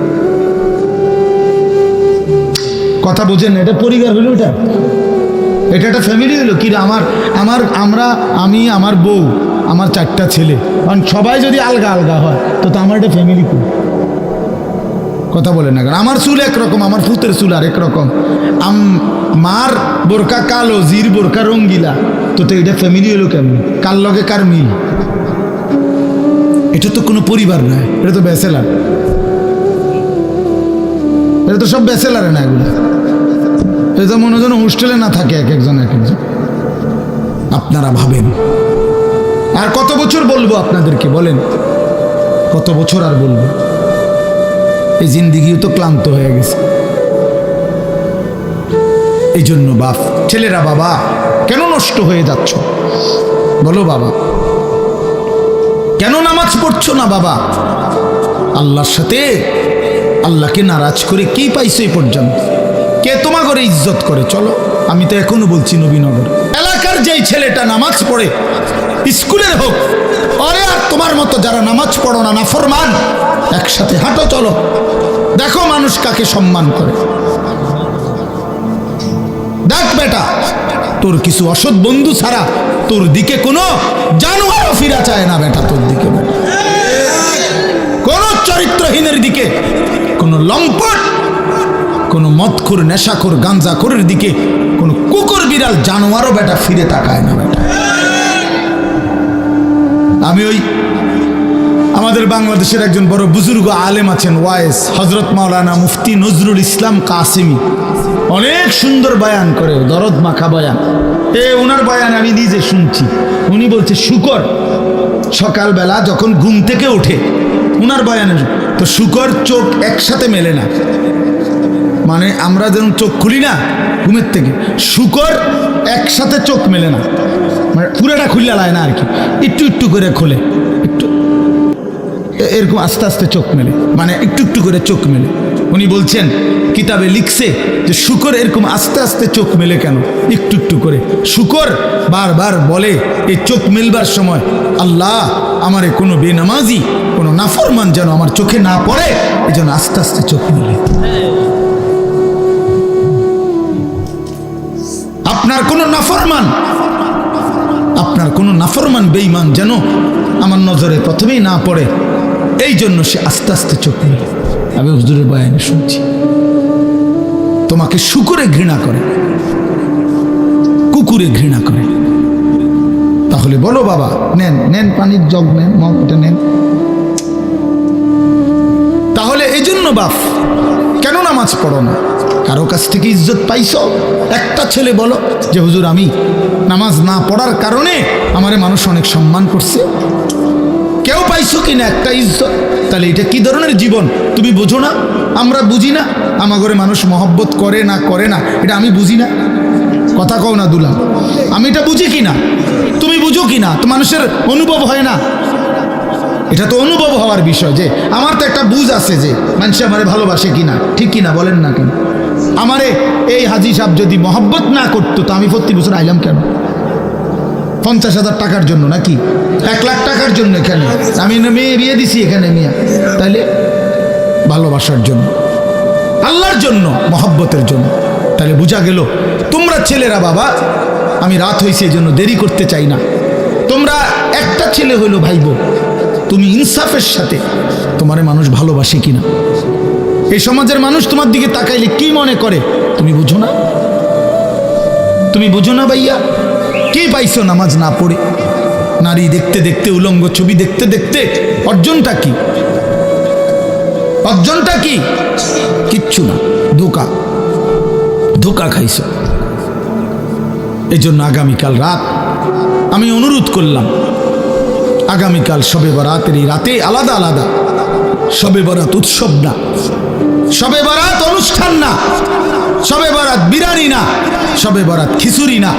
কথা বোঝেন? এটা পরিবার হলো, এটা একটা ফ্যামিলি হলো কি? আমি, আমার বউ, আমার 4টা ছেলে, কারণ সবাই যদি আলগা আলগা হয় তো আমার এটা ফ্যামিলি কই? কথা বলেন না কেন? আমার চুল একরকম, আমার ফুতের চুল আর একরকম, মার বোরকা কালো, জির বোরকা রঙ্গিলা, তো এটা ফ্যামিলি হলো কেমন? কার লগে কার মিল? এটা তো কোনো পরিবার নয়, এটা তো ব্যাচেলার, এটা তো সব ব্যাচেলারে না, এগুলো এটা মনে যেন হোস্টেলে না থাকে এক একজন। আপনারা ভাবেন, আর কত বছর বলবো আপনাদেরকে? বলেন কত বছর আর বলবো? এই জিন্দিগিও তো ক্লান্ত হয়ে গেছে। এই জন্য বাপ, ছেলেরা বাবা কেন নষ্ট হয়ে যাচ্ছ? বলো বাবা, কেন নামাজ পড়ছো না বাবা? আল্লাহর সাথে আল্লাহকে নারাজ করে কি পাইছো এই পর্যন্ত? কে তোমার ঘরে ইজ্জত করে? চলো, আমি তো এখনো বলছি নবীনগর এলাকার যেই ছেলেটা নামাজ পড়ে, স্কুলের হোক, আরে আর তোমার মতো যারা নামাজ পড়ো না, নাফরমান, একসাথে হাঁটো, চলো, দেখো মানুষ কাকে সম্মান করে। দেখ বেটা, তোর কিছু অসৎ বন্ধু ছাড়া তোর দিকে কোনো জানোয়ারও ফিরা চায় না বেটা, তোর দিকে বেটা। কোন চরিত্রহীনের দিকে, কোন লম্পট, কোন মদখোর, নেশাখোর, গাঞ্জাখোরের দিকে কোন কুকুর বিড়াল জানোয়ারও বেটা ফিরে তাকায় না বেটা। আমি আমাদের বাংলাদেশের একজন বড় বুজুর্গ আলেম আছেন, ওয়াইস হজরত মাওলানা মুফতি নজরুল ইসলাম কাসেমি, অনেক সুন্দর বয়ান করে, দরদ মাখা বয়ান। ওনার বয়ান আমি নিজে শুনছি। উনি বলছে শুকর সকালবেলা যখন ঘুম থেকে ওঠে, উনার বয়ানে তো শুকর চোখ একসাথে মেলে না, মানে আমরা যেমন চোখ খুলি না ঘুমের থেকে, শুকর একসাথে চোখ মেলে না, মানে পুরোটা খুললে লায় না আর কি, একটু একটু করে খোলে, একটু এরকম আস্তে আস্তে চোখ মেলে, মানে একটু একটু করে চোখ মেলে। উনি বলছেন কিতাবে লিখছে যে শুকর এরকম আস্তে আস্তে চোখ মেলে কেন, একটু একটু করে। শুকর বারবার বলে এই চোখ মেলবার সময়, আল্লাহ আমারে কোনো বেনামাজি কোনো নাফরমান যেন আমার চোখে না পড়ে, এই জন্য আস্তে আস্তে চোখ মেলে। আপনার কোনো নাফরমান বেঈমান যেন আমার নজরে প্রথমেই না পড়ে, এই জন্য সে আস্তে আস্তে চোখ মেলে। আমি হুজুরের বয়ানে শুনছি। তোমাকে শুকরে ঘৃণা করে, কুকুরে ঘৃণা করে। তাহলে বলো বাবা, নেন নেন পানির জগ নেন, মগটা নেন। তাহলে এই জন্য বাপ কেন নামাজ পড়ো না? কারো কাছ থেকে ইজ্জত পাইছো? একটা ছেলে বলো যে হুজুর আমি নামাজ না পড়ার কারণে আমারে মানুষ অনেক সম্মান করছে, কেউ পাইছো কিনা একটা ইজ্জত? তাহলে এটা কি ধরনের জীবন তুমি বোঝো না? আমরা বুঝি না আমার ঘরে মানুষ মহব্বত করে না করে না, এটা আমি বুঝি না? কথা কও না দুলা, আমি এটা বুঝি কিনা, তুমি বুঝো কিনা? তো মানুষের অনুভব হয় না? এটা তো অনুভব হওয়ার বিষয়, যে আমার তো একটা বুঝ আছে যে মানুষ আমারে ভালোবাসে কিনা, ঠিক কিনা বলেন না কেন? আমারে এই হাজি সাহেব যদি মহব্বত না করতো তো আমি প্রতি বছর আইলাম কেন? 50,000 টাকার জন্য নাকি 1 লাখ টাকার জন্য? এখানে আমি মেয়ে বিয়ে দিছি এখানে মিয়া, তাইলে ভালোবাসার জন্য, আল্লাহর জন্য, মহব্বতের জন্য। তাহলে বোঝা গেল তোমরা ছেলেরা, বাবা আমি রাত হয়েছে এই জন্য দেরি করতে চাই না, তোমরা একটা ছেলে হইলো ভাইব, তুমি ইনসাফের সাথে তোমারে মানুষ ভালোবাসে কিনা, এই সমাজের মানুষ তোমার দিকে তাকাইলে কি মনে করে তুমি বুঝো না? তুমি বুঝো না ভাইয়া? কি পাইছো নামাজ না পড়ে? নারী দেখতে দেখতে, উলঙ্গ ছবি দেখতে দেখতে অর্জনটা কি? অর্জনটা কি? কিচ্ছু না, ধোঁকা, ধোঁকা খাইছো। এই জন্য আগামীকাল রাত আমি অনুরোধ করলাম, আগামীকাল শবে বরাতের এই রাতে আলাদা আলাদা, শবে বরাত উৎসব না, শবে বরাত অনুষ্ঠান না, শবে বরাত বিরিয়ানি না, শবে বরাত খিচুড়ি না,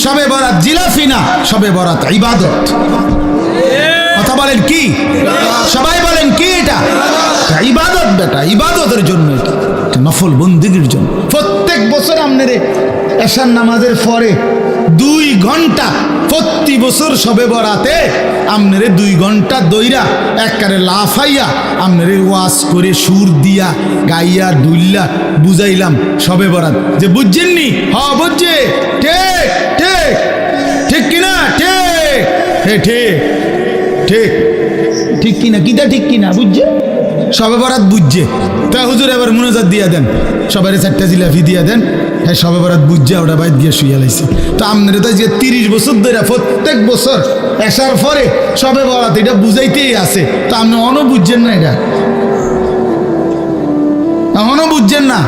শবে বরাত জিলাফি না, শবে বরাত ইবাদত। কথা বলেন কি? সবাই বলেন কি? এটা ইবাদত বেটা, ইবাদতের জন্য, এটা নফল বন্দেগীর জন্য। প্রত্যেক বছর আপনারে এশার নামাজের পরে 2 ঘন্টা প্রতি বছর শবে বরাতে আপনারে 2 ঘন্টা দইরা একবারে লাফাইয়া আপনারে ওয়াজ করে সুর দিয়া গাইয়া দুইল্লা বুঝাইলাম শবে বরাত, যে বুঝছেননি? হ্যাঁ বুঝছে, ঠিক ঠিক ঠিক কিনা? ঠিক ঠিক ঠিক ঠিক কিনা? কিটা ঠিক কিনা? বুঝছে শবে বরাত, বুঝছে। তা হুজুর এবার মুনাজাত দিয়া দেন, সবাই 4টা জিলাফি দিয়া দেন, হ্যাঁ শবে বরাত বুঝছে, ওটা বাইর গিয়ে শুয়ে লাইছে। তো আপনারা তো যে 30 বছর ধরে প্রত্যেক বছর এসার পরে শবে বরাত এটা বুঝাইতেই আছে, তো আপনি অনও বুঝছেন না? এটা অনও বুঝছেন না?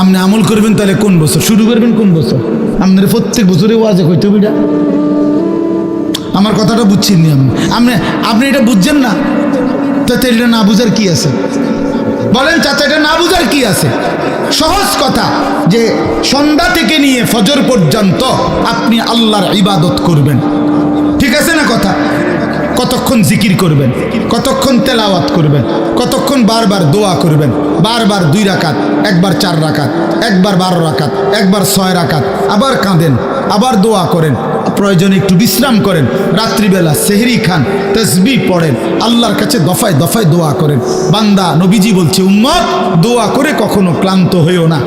আপনি আমল করবেন তাহলে কোন বছর শুরু করবেন? কোন বছর? আপনারা প্রত্যেক বছরে ওয়াজে হইতে বিটা, আমার কথাটা বুঝছেন নি আপনি? আপনি এটা বুঝছেন না, তো এটা না বুঝার কি আছে? বলেন চাচা, এটা না বুঝার কি আছে? সহজ কথা, যে সন্ধ্যা থেকে নিয়ে ফজর পর্যন্ত আপনি আল্লাহর ইবাদত করবেন, ঠিক আছে না কথা? কতক্ষণ জিকির করবেন, কতক্ষণ তেলাওয়াত করবেন, কতক্ষণ বারবার দোয়া করবেন, বারবার 2 রাকাত, একবার 4 রাকাত, একবার 12 রাকাত, একবার 6 রাকাত, আবার কাঁদেন, আবার দোয়া করেন, প্রয়োজনে একটু বিশ্রাম করেন, রাত্রিবেলা সেহরি খান, তাসবিহ পড়েন, আল্লাহর কাছে দফায় দফায় দোয়া করেন। বান্দা, নবীজি বলছে উম্মত দোয়া করে কখনো ক্লান্ত হইও না।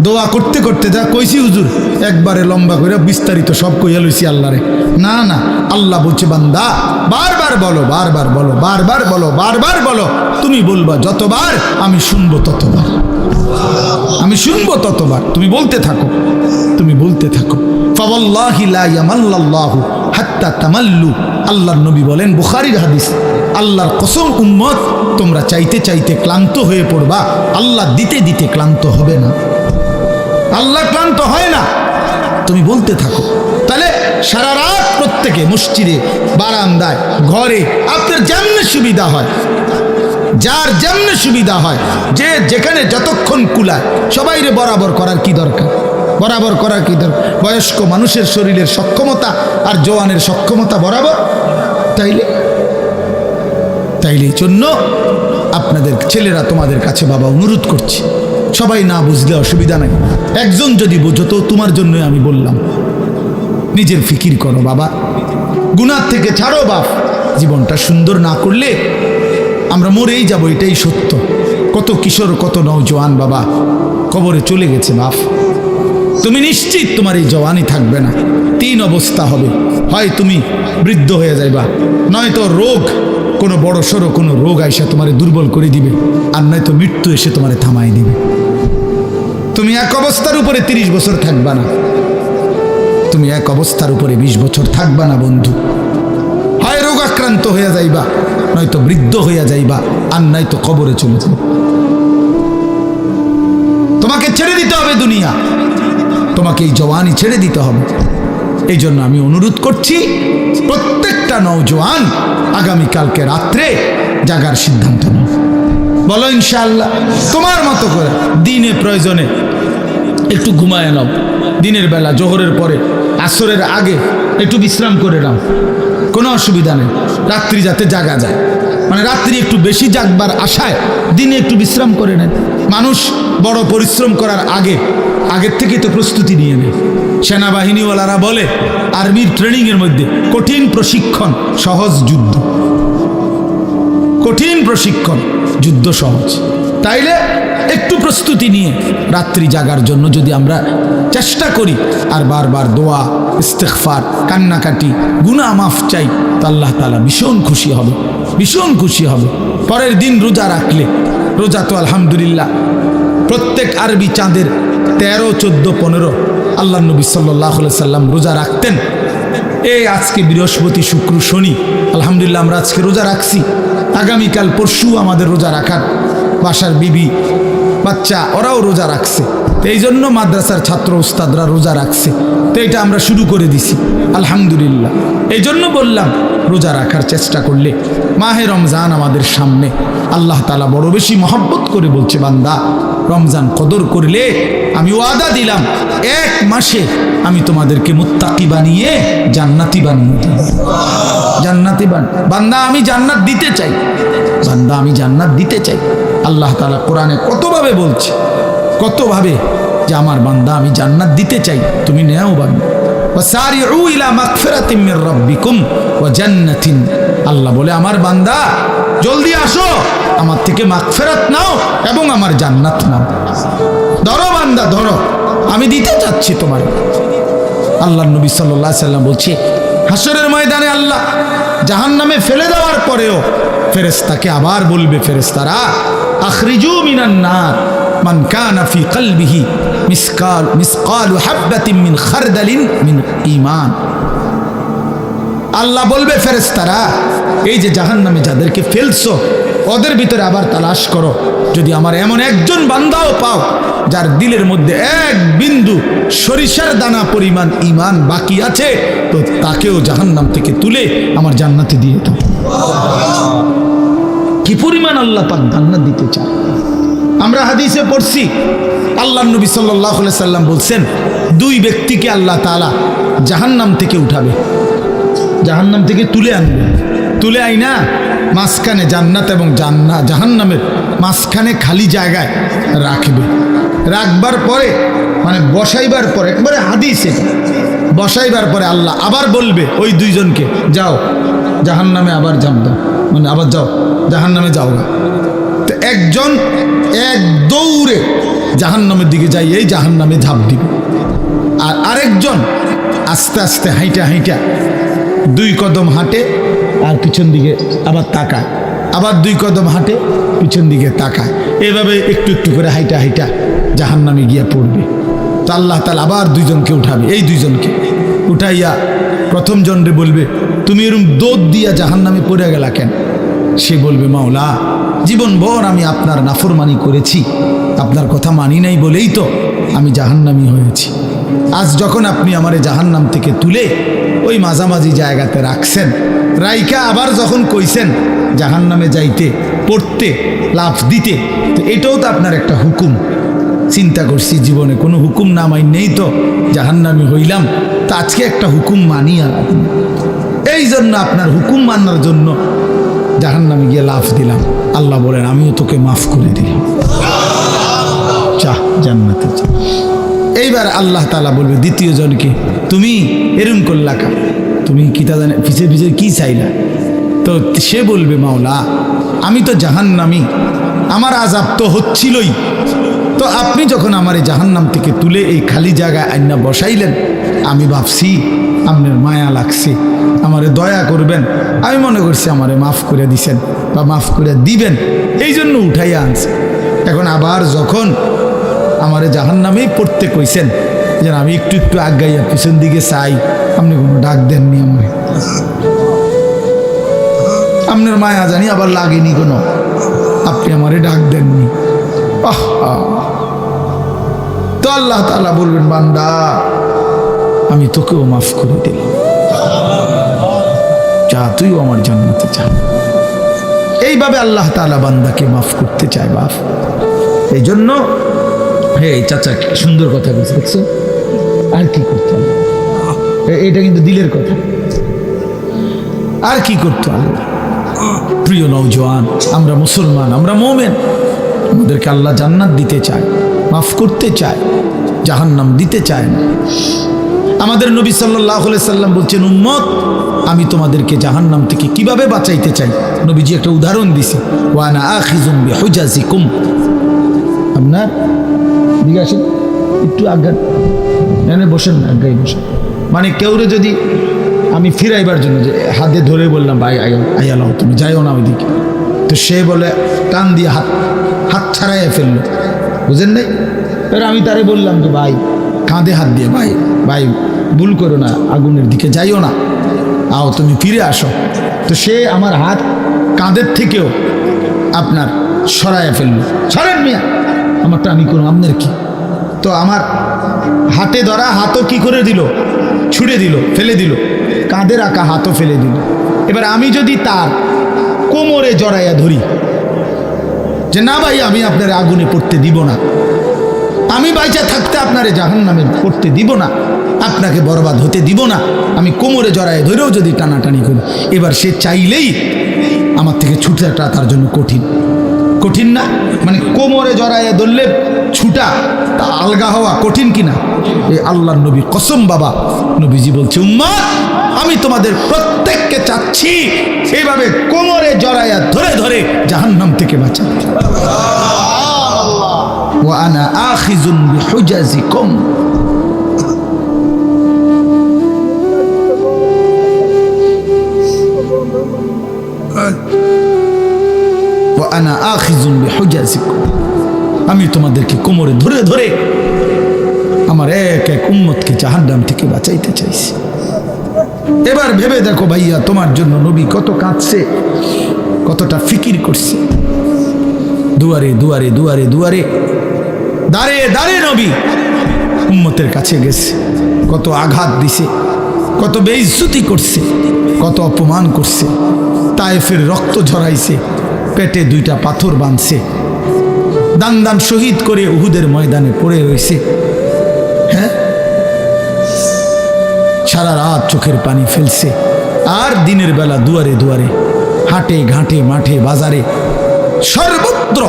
দোয়া করতে করতে যা কইছি হুজুর একবারে লম্বা করে বিস্তারিত সব কইয়া লইছি আল্লাহরে, না না, আল্লাহ বলছে বান্দা বারবার বলো, বারবার বলো, বারবার বলো, বারবার বলো, তুমি বলবা যতবার আমি শুনবো ততবার, আমি শুনবো ততবার, তুমি বলতে থাকো, তুমি বলতে থাকো। ফাওয়াল্লাহি লা ইয়ামাল্লাল্লাহু হাত্তা তামাল্লু, আল্লাহর নবী বলেন, বুখারীর হাদিস, আল্লাহর কসম উম্মত তোমরা চাইতে চাইতে ক্লান্ত হয়ে পড়বা, আল্লাহ দিতে দিতে ক্লান্ত হবে না। আল্লাহ ক্লান্ত হয় না, তুমি বলতে থাকো। তাহলে সারা রাত প্রত্যেকে মসজিদে, বারান্দায়, ঘরে আপনার যেমনি সুবিধা হয়, যার যেমনি সুবিধা হয়, যে যেখানে যতক্ষণ কুলায়, সবাইরে বরাবর করার কি দরকার? বরাবর করার কি দরকার? বয়স্ক মানুষের শরীরের সক্ষমতা আর জওয়ানের সক্ষমতা বরাবর। তাইলে এই জন্য আপনাদের ছেলেরা তোমাদের কাছে বাবা অনুরোধ করছি, সবাই না বুঝলে অসুবিধা নাই, একজন যদি বুঝো তো তোমার জন্যই আমি বললাম, নিজের ফিকির করো বাবা, গুনাহ থেকে ছাড়ো বাপ। জীবনটা সুন্দর না করলে আমরা মরেই যাব, এটাই সত্য। কত কিশোর, কত নওজোয়ান বাবা কবরে চলে গেছে বাপ। তুমি নিশ্চিত তোমার এই জওয়ানি থাকবে না, 3 অবস্থা হবে, হয় তুমি বৃদ্ধ হয়ে যাইবা, নয়তো রোগ, কোনো বড় সড়ো কোনো রোগ আইসা তোমারে দুর্বল করে দিবে, আর নয়তো মৃত্যু এসে তোমারে থামাই দিবে। তুমি এক অবস্থার উপরে 30 বছর থাকবা না, তুমি এক অবস্থার উপরে 20 বছর থাকবা না বন্ধু। হয় রোগ আক্রান্ত হইয়া যাইবা, নয়তো বৃদ্ধ হইয়া যাইবা, আর নয়তো কবরে চলে যাবে। তোমাকে ছেড়ে দিতে হবে দুনিয়া, তোমাকে এই জওয়ানি ছেড়ে দিতে হবে। এই জন্য আমি অনুরোধ করছি প্রত্যেকটা নওজোয়ান আগামীকালকে রাত্রে জাগার সিদ্ধান্ত নাও। বলো ইনশাআল্লাহ। তোমার মতো করে দিনে প্রয়োজনে একটু ঘুমায় নাও, দিনের বেলা জোহরের পরে, আসরের আগে একটু বিশ্রাম করে নাও, কোনো অসুবিধা নেই। রাত্রি যাতে জাগা যায়, মানে রাত্রি একটু বেশি জাগবার আশায় দিনে একটু বিশ্রাম করে নেন। মানুষ বড় পরিশ্রম করার আগের থেকেই তো প্রস্তুতি নিয়ে নেয়। সেনাবাহিনীওয়ালারা বলে আর্মির ট্রেনিংয়ের মধ্যে কঠিন প্রশিক্ষণ, সহজ যুদ্ধ। কঠিন প্রশিক্ষণ, যুদ্ধ সহজ। তাইলে একটু প্রস্তুতি নিয়ে রাত্রি জাগার জন্য যদি আমরা চেষ্টা করি, আর বারবার দোয়া, ইস্তেগফার, কান্নাকাটি, গুনাহ মাফ চাই, তো আল্লাহ তাআলা ভীষণ খুশি হবে, ভীষণ খুশি হবে। পরের দিন রোজা রাখলে, রোজা তো আলহামদুলিল্লাহ প্রত্যেক আরবি চাঁদের 13, 14, 15 আল্লাহ নবী সাল্লাল্লাহু আলাইহি সাল্লাম রোজা রাখতেন। এই আজকে বৃহস্পতি, শুক্র, শনি, আলহামদুলিল্লাহ আমরা আজকে রোজা রাখছি। আগামীকাল পরশু আমাদের রোজা রাখার, বাসার বিবি বাচ্চা ওরাও রোজা রাখছে, তো এই জন্য মাদ্রাসার ছাত্র উস্তাদরা রোজা রাখছে, তো এটা আমরা শুরু করে দিছি আলহামদুলিল্লাহ। এই জন্য বললাম রোজা রাখার চেষ্টা করলে, মাহে রমজান আমাদের সামনে, আল্লাহ তাআলা বড় বেশি মহব্বত করে বলছে, বান্দা রমজান কদর করলে আমি ওয়াদা দিলাম 1 মাসে আমি তোমাদেরকে মুত্তাকি বানিয়ে জান্নাতি বানিয়ে দেব। জান্নাতি বান্দা আমি জান্নাত দিতে চাই, বান্দা আমি জান্নাত দিতে চাই। আল্লাহ তাআলা কোরআনে কতভাবে বলছে, কতভাবে যে আমার বান্দা আমি জান্নাত দিতে চাই, তুমি নেও বান্দা। ওয়াসারিউ ইলা মাগফিরাতিম মির রাব্বিকুম ওয়া জান্নাতিন, আল্লাহ বলে আমার বান্দা জলদি আসো, আমার থেকে মাগফিরাত নাও এবং আমার জান্নাত নাও। ধরো বান্দা ধরো, আমি দিতে চাচ্ছি তোমার। আল্লাহ নবী সাল্লাল্লাহু আলাইহি সাল্লাম বলছে, হাসরের ময়দানে আল্লাহ জাহান্নামে ফেলে দেওয়ার পরেও ফেরেশতাকে আবার বলবে, ফেরেশতারা আখরিজু মিনান নার মান কানা ফি কলবিহি মিসকালু হাববাতিন মিন খারদালিন মিন ঈমান। আল্লাহ বলবে ফেরেশতারা, এই যে জাহান্নামে যাদেরকে ফেলছো ওদের ভিতরে আবার তালাশ করো, যদি আমার এমন একজন বান্দাও পাও যার দিলের মধ্যে 1 বিন্দু সরিষার দানা পরিমাণ ঈমান বাকি আছে, তো তাকেও জাহান্নাম থেকে তুলে আমার জান্নাতে দিয়ে দাও। কি পরিমাণ আল্লাহ পাক জান্নাত দিতে চায়। আমরা হাদিসে পড়ছি, আল্লাহ নবী সাল্লাল্লাহু আলাইহি সাল্লাম বলছেন, 2 ব্যক্তিকে আল্লাহ তাআলা জাহান্নাম থেকে উঠাবে, জাহান্নাম থেকে তুলে আনবে, তুলে আইনা মাঝখানে জান্নাত এবং জাহান্নামের মাঝখানে খালি জায়গায় রাখবে। রাখবার পরে মানে বসাইবার পরে, একবারে হাদিসে বসাইবার পরে আল্লাহ আবার বলবে ওই 2 জনকে, যাও জাহান্নামে আবার ঝাঁপ দাও, মানে আবার যাও জাহান্নামে যাও না। তো একজন এক দৌড়ে জাহান্নামের দিকে যাই, এই জাহান্নামে ঝাঁপ দিবে, আর আরেকজন আস্তে আস্তে হাইটা হাইটা 2 কদম হাঁটে আর পিছন দিকে আবার তাকায়, আবার 2 কদম হাঁটে পিছন দিকে তাকায়, এভাবে একটু একটু করে হাইটা হাইটা জাহান্নামে গিয়ে পড়বে। তো আল্লাহ তাআলা আবার 2 জনকে উঠাবে, এই 2 জনকে উঠাইয়া প্রথম জনরে বলবে, তুমি এরকম দৌড় দিয়া জাহান্নামে পড়ে গেলা কেন? সে বলবে, মাওলা জীবনভর আমি আপনার নাফরমানি করেছি, আপনার কথা মানি নাই বলেই তো আমি জাহান্নামী হয়েছি। আজ যখন আপনি আমারে জাহান্নাম থেকে তুলে ওই মাঝামাঝি জায়গাতে রাখছেন, রাইকা আবার যখন কইছেন জাহান্নামে যাইতে, পড়তে, লাফ দিতে, তো এটাও তো আপনার একটা হুকুম। চিন্তা করছি জীবনে কোনো হুকুম না মাইনেই তো জাহান্নামী হইলাম, তা আজকে একটা হুকুম মানি। আর এই জন্য আপনার হুকুম মানার জন্য জাহান্নামে গিয়ে লাফ দিলাম। আল্লাহ বলেন আমিও তোকে মাফ করে দিলাম, যা জান্নাতে যা। এইবার আল্লাহ তাআলা বলবে দ্বিতীয় জনকে, তুমি এরম করলা কা, তুমি কি তা জানে পিছিয়ে পিছিয়ে কি চাইলা? তো সে বলবে মাওলা আমি তো জাহান্নামী, আমার আযাব তো হচ্ছিলই, তো আপনি যখন আমার এই জাহান্নাম থেকে তুলে এই খালি জায়গায় আইনা বসাইলেন, আমি ভাবছি আপনার মায়া লাগছে, আমারে দয়া করবেন, আমি মনে করছি আমারে মাফ করে দিছেন বা মাফ করে দিবেন, এই জন্য উঠাইয়া আনছে। এখন আবার যখন আমারে জাহান্নামেই পড়তে কইছেন, যেন আমি একটু একটু আগাইয়া পিছন দিকে চাই, আপনি কোনো ডাক দেননি আমারে, আপনার মায়া জানি আবার লাগেনি কোনো, আপনি আমারে ডাক দেননি। তো আল্লাহ তাআলা বলবেন বান্দা আমি তোকেও মাফ করে দিলাম, যা তুইও আমার জান্নাতে যা। এইভাবে আল্লাহ তাআলা বান্দাকে মাফ করতে চায় বাপ। এই জন্য হে চাচা সুন্দর কথা বলছে, দেখছো আর কি করতে হবে, এটা কিন্তু দিলের কথা, আর কি করতে হবে। প্রিয় নওজোয়ান, আমরা মুসলমান, আমরা মুমিন, আমাদেরকে আল্লাহ জান্নাত দিতে চায়, মাফ করতে চায়, জাহান্নাম দিতে চায় না। আমাদের নবী সাল্লাল্লাহু আলাইহি সাল্লাম বলছেন উম্মত আমি তোমাদেরকে জাহান্নাম থেকে কিভাবে বাঁচাইতে চাই। নবীজি একটা উদাহরণ দিছে, ওয়া আনা আখিযুম বিহুজাজিকুম। আপনার দিকে আসেন একটু আজ্ঞা, এখানে বসেন না, আজ্ঞায় বসেন। মানে কেউরে যদি আমি ফিরাইবার জন্য যে হাতে ধরে বললাম ভাই আয়ালাও তুমি যাইও না ওইদিকে, তো সে বলে টান দিয়ে হাত ছাড়াইয়া ফেললো, বুঝেন নাই? এবার আমি তারে বললাম যে ভাই কাঁধে হাত দিয়ে, ভাই ভাই ভুল করো না, আগুনের দিকে যাইও না, আও তুমি ফিরে আসো। তো সে আমার হাত কাঁধের থেকেও আপনার সরাইয়া ফেললো, সরেন মিয়া, আমারটা আমি করুন, আপনার কি? তো আমার হাতে ধরা হাতও কি করে দিল, ছুড়ে দিল, ফেলে দিল, কাঁধে রাখা হাতও ফেলে দিল। এবার আমি যদি তার কোমরে জড়াইয়া ধরি যে না ভাই আমি আপনার আগুনে পড়তে দিব না, আমি বাইচা থাকতে আপনারে জাহান্নামে পড়তে দিব না, আপনাকে বরবাদ হতে দিব না, আমি কোমরে জড়াইয়া ধরেও যদি টানাটানি করি, এবার সে চাইলেই আমার থেকে ছুটাটা তার জন্য কঠিন, কঠিন না? মানে কোমরে জড়াইয়া ধরলে ছুটা তা আলগা হওয়া কঠিন কিনা? এই আল্লাহর নবী কসম বাবা, নবীজি বলছে উম্মত আমি তোমাদের প্রত্যেককে চাচ্ছি এইভাবে কোমরে জড়াইয়া ধরে ধরে জাহান্নাম থেকে বাঁচাতে। ওয়া আনা আখিযুন বিহুজাজিকুম। ওয়া আনা আখিযুন বিহুজাজিকুম, আমি তোমাদেরকে কোমরে ধরে ধরে আমার এক এক উম্মতকে জাহান্নাম থেকে বাঁচাইতে চাইছি। এবার ভেবে দেখো ভাইয়া, তোমার জন্য নবী কত কাঁদছে, কতটা ফিকির করছে। দুয়ারে দুয়ারে দুয়ারে দুয়ারে দাঁড়ে দাঁড়ে নবী উম্মতের কাছে গেছে, কত আঘাত দিছে, কত বেইজ্জতি করছে, কত অপমান করছে, তায়েফের রক্ত ঝরাইছে, পেটে দুইটা পাথর বাঁধছে, দান দান শহীদ করে উহুদের ময়দানে পড়ে রয়েছে। হ্যাঁ, সারা রাত চোখের পানি ফেলছে, আর দিনের বেলা দুয়ারে দুয়ারে, হাটে ঘাটে, মাঠে বাজারে, সর্বত্র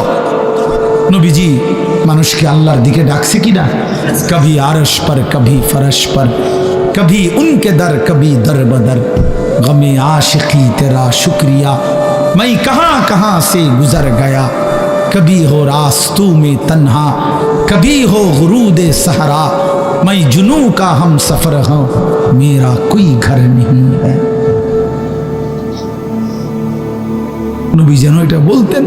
নবীজি মানুষকে আল্লাহর দিকে ডাকছে কিনা? কভি আরশ পর, কভি ফরশ পর, কভি উনকে দর, কভি দর বদর, গমে आशिकी तेरा शुक्रिया, मैं कहाँ कहाँ से गुजर गया, कभी हो रास्तों में तन्हा, कभी हो गुरूद सहरा, मैं जुनू का हम सफर हूँ, मेरा कोई घर नहीं है। নবী যেন এটা বলতেন,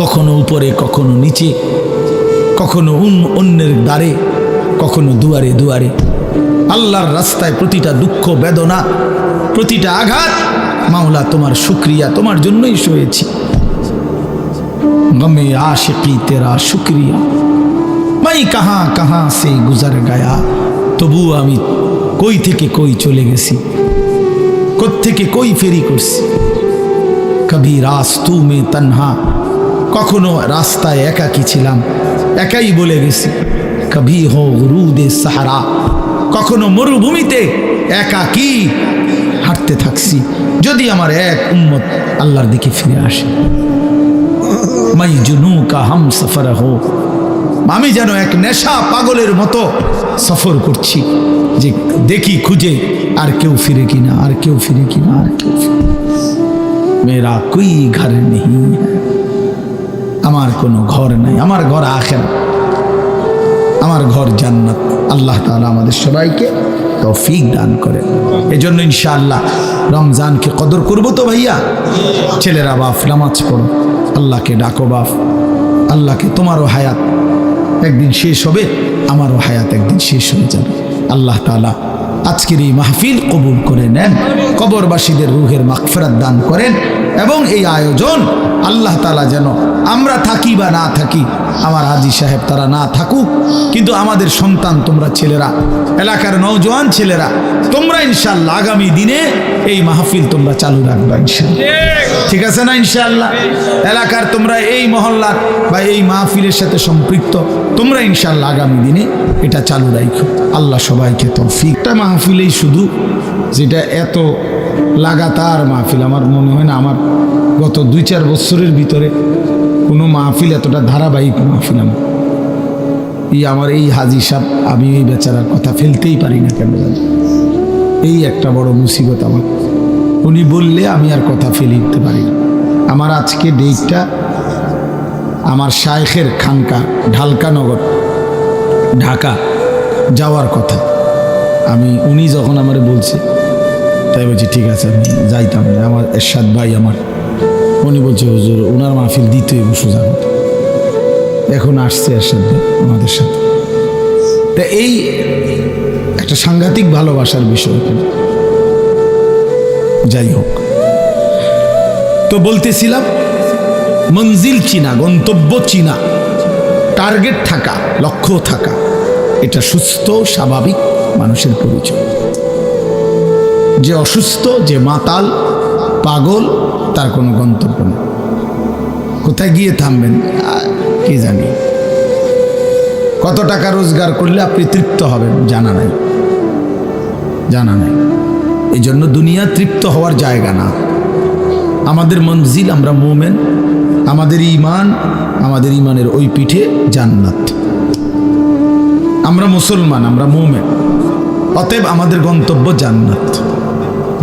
কখনো উপরে, কখনো নিচে, কখনো অন্যের দ্বারে, কখনো দুয়ারে দুয়ারে, আল্লাহর রাস্তায় প্রতিটা দুঃখ বেদনা, প্রতিটা আঘাত, মাওলা তোমার শুকরিয়া, তোমার জন্যই সয়েছি। गमे आशिकी तेरा शुक्रिया, मैं कहाँ कहाँ से गुजर गया, তবু আমি কই থেকে কই চলে গেছি, কোত্থেকে কই ফেরি করছি। কবি রাস্তু মে তন্হা, কখনো রাস্তায় একাকী ছিলাম, একাই বলে গেছি। কবি হো গুরুদে সাহারা, কখনো মরুভূমিতে একাকী হাঁটতে থাকছি, যদি আমার এক উম্মত আল্লাহর দিকে ফিরে আসে। মাই জুনু কা হাম সফর হো, আমি যেন এক নেশা পাগলের মতো সফর করছি, যে দেখি খুঁজে আর কেউ ফিরে কিনা, আর কেউ ফিরে কিনা, আর কেউ ফিরে। মেরা কোই ঘর নেই, আমার কোনো ঘর নাই, আমার ঘর আখিরাত, আমার ঘর জান্নাত। আল্লাহ তাআলা আমাদের সবাইকে তৌফিক দান করে। এজন্য ইনশাআল্লাহ রমজানকে কদর করবো তো ভাইয়া। ছেলেরা বাপ নামাজ পড়ো, আল্লাহকে ডাকো বাপ, আল্লাহকে, তোমারও হায়াত একদিন শেষ হবে, আমারও হায়াত একদিন শেষ হয়ে যাবে। আল্লাহ তাআলা আজকের এই মাহফিল কবুল করে নেন, কবরবাসীদের রুহের মাগফিরাত দান করেন, এবং এই আয়োজন আল্লাহ তাআলা যেন আমরা থাকি বা না থাকি, আমার হাজী সাহেব তারা না থাকুক, কিন্তু আমাদের সন্তান তোমরা ছেলেরা, এলাকার নওজোয়ান ছেলেরা, তোমরা ইনশাআল্লাহ আগামী দিনে এই মাহফিল তোমরা চালু রাখবা ইনশাআল্লাহ। ঠিক আছে না ইনশাআল্লাহ? এলাকার তোমরা এই মহল্লার বা এই মাহফিলের সাথে সম্পৃক্ত, তোমরা ইনশাআল্লাহ আগামী দিনে এটা চালু রাখো। আল্লাহ সবাইকে তৌফিক। একটা মাহফিলেই শুধু যেটা এত লাগাতার মাহফিল, আমার মনে হয় না আমার গত 2-4 বছরের ভিতরে কোনো মাহফিল এতটা ধারাবাহিক মাহফিল আমার এই হাজী সাহেব, আমি এই বেচারার কথা ফেলতেই পারি না কেন জানি, এই একটা বড় মুসিবত আমার। উনি বললে আমি আর কথা ফেলে দিতে পারি না। আমার আজকে ডেটটা আমার শায়েখের খানকা ঢালকানগর ঢাকা যাওয়ার কথা, উনি যখন আমারে বলছে, তাই বলছি ঠিক আছে আমি যাইতাম। আমার এরশাদ ভাই আমার, উনি বলছে হুজুর ওনার মাহফিল দিতেই সোজা কথা, এখন আসছে এরশাদ ভাই আমাদের সাথে। তা এই একটা সাংঘাতিক ভালোবাসার বিষয়। যাই হোক, তো বলতেছিলাম মঞ্জিল চিনা, গন্তব্য চিনা, টার্গেট থাকা, লক্ষ্য থাকা, এটা সুস্থ স্বাভাবিক মানুষের পরিচয়। যে অসুস্থ, যে মাতাল পাগল, তার কোনো গন্তব্য নেই। কোথায় গিয়ে থামবেন কে জানি, কত টাকা রোজগার করলে আপনি তৃপ্ত হবেন জানা নাই, জানা নাই। এই জন্য দুনিয়া তৃপ্ত হওয়ার জায়গা না। আমাদের মঞ্জিল, আমরা মুমিন, আমাদের ঈমান, আমাদের ঈমানের ওই পিঠে জান্নাত। আমরা মুসলমান, আমরা মুমিন, অতএব আমাদের গন্তব্য জান্নাত।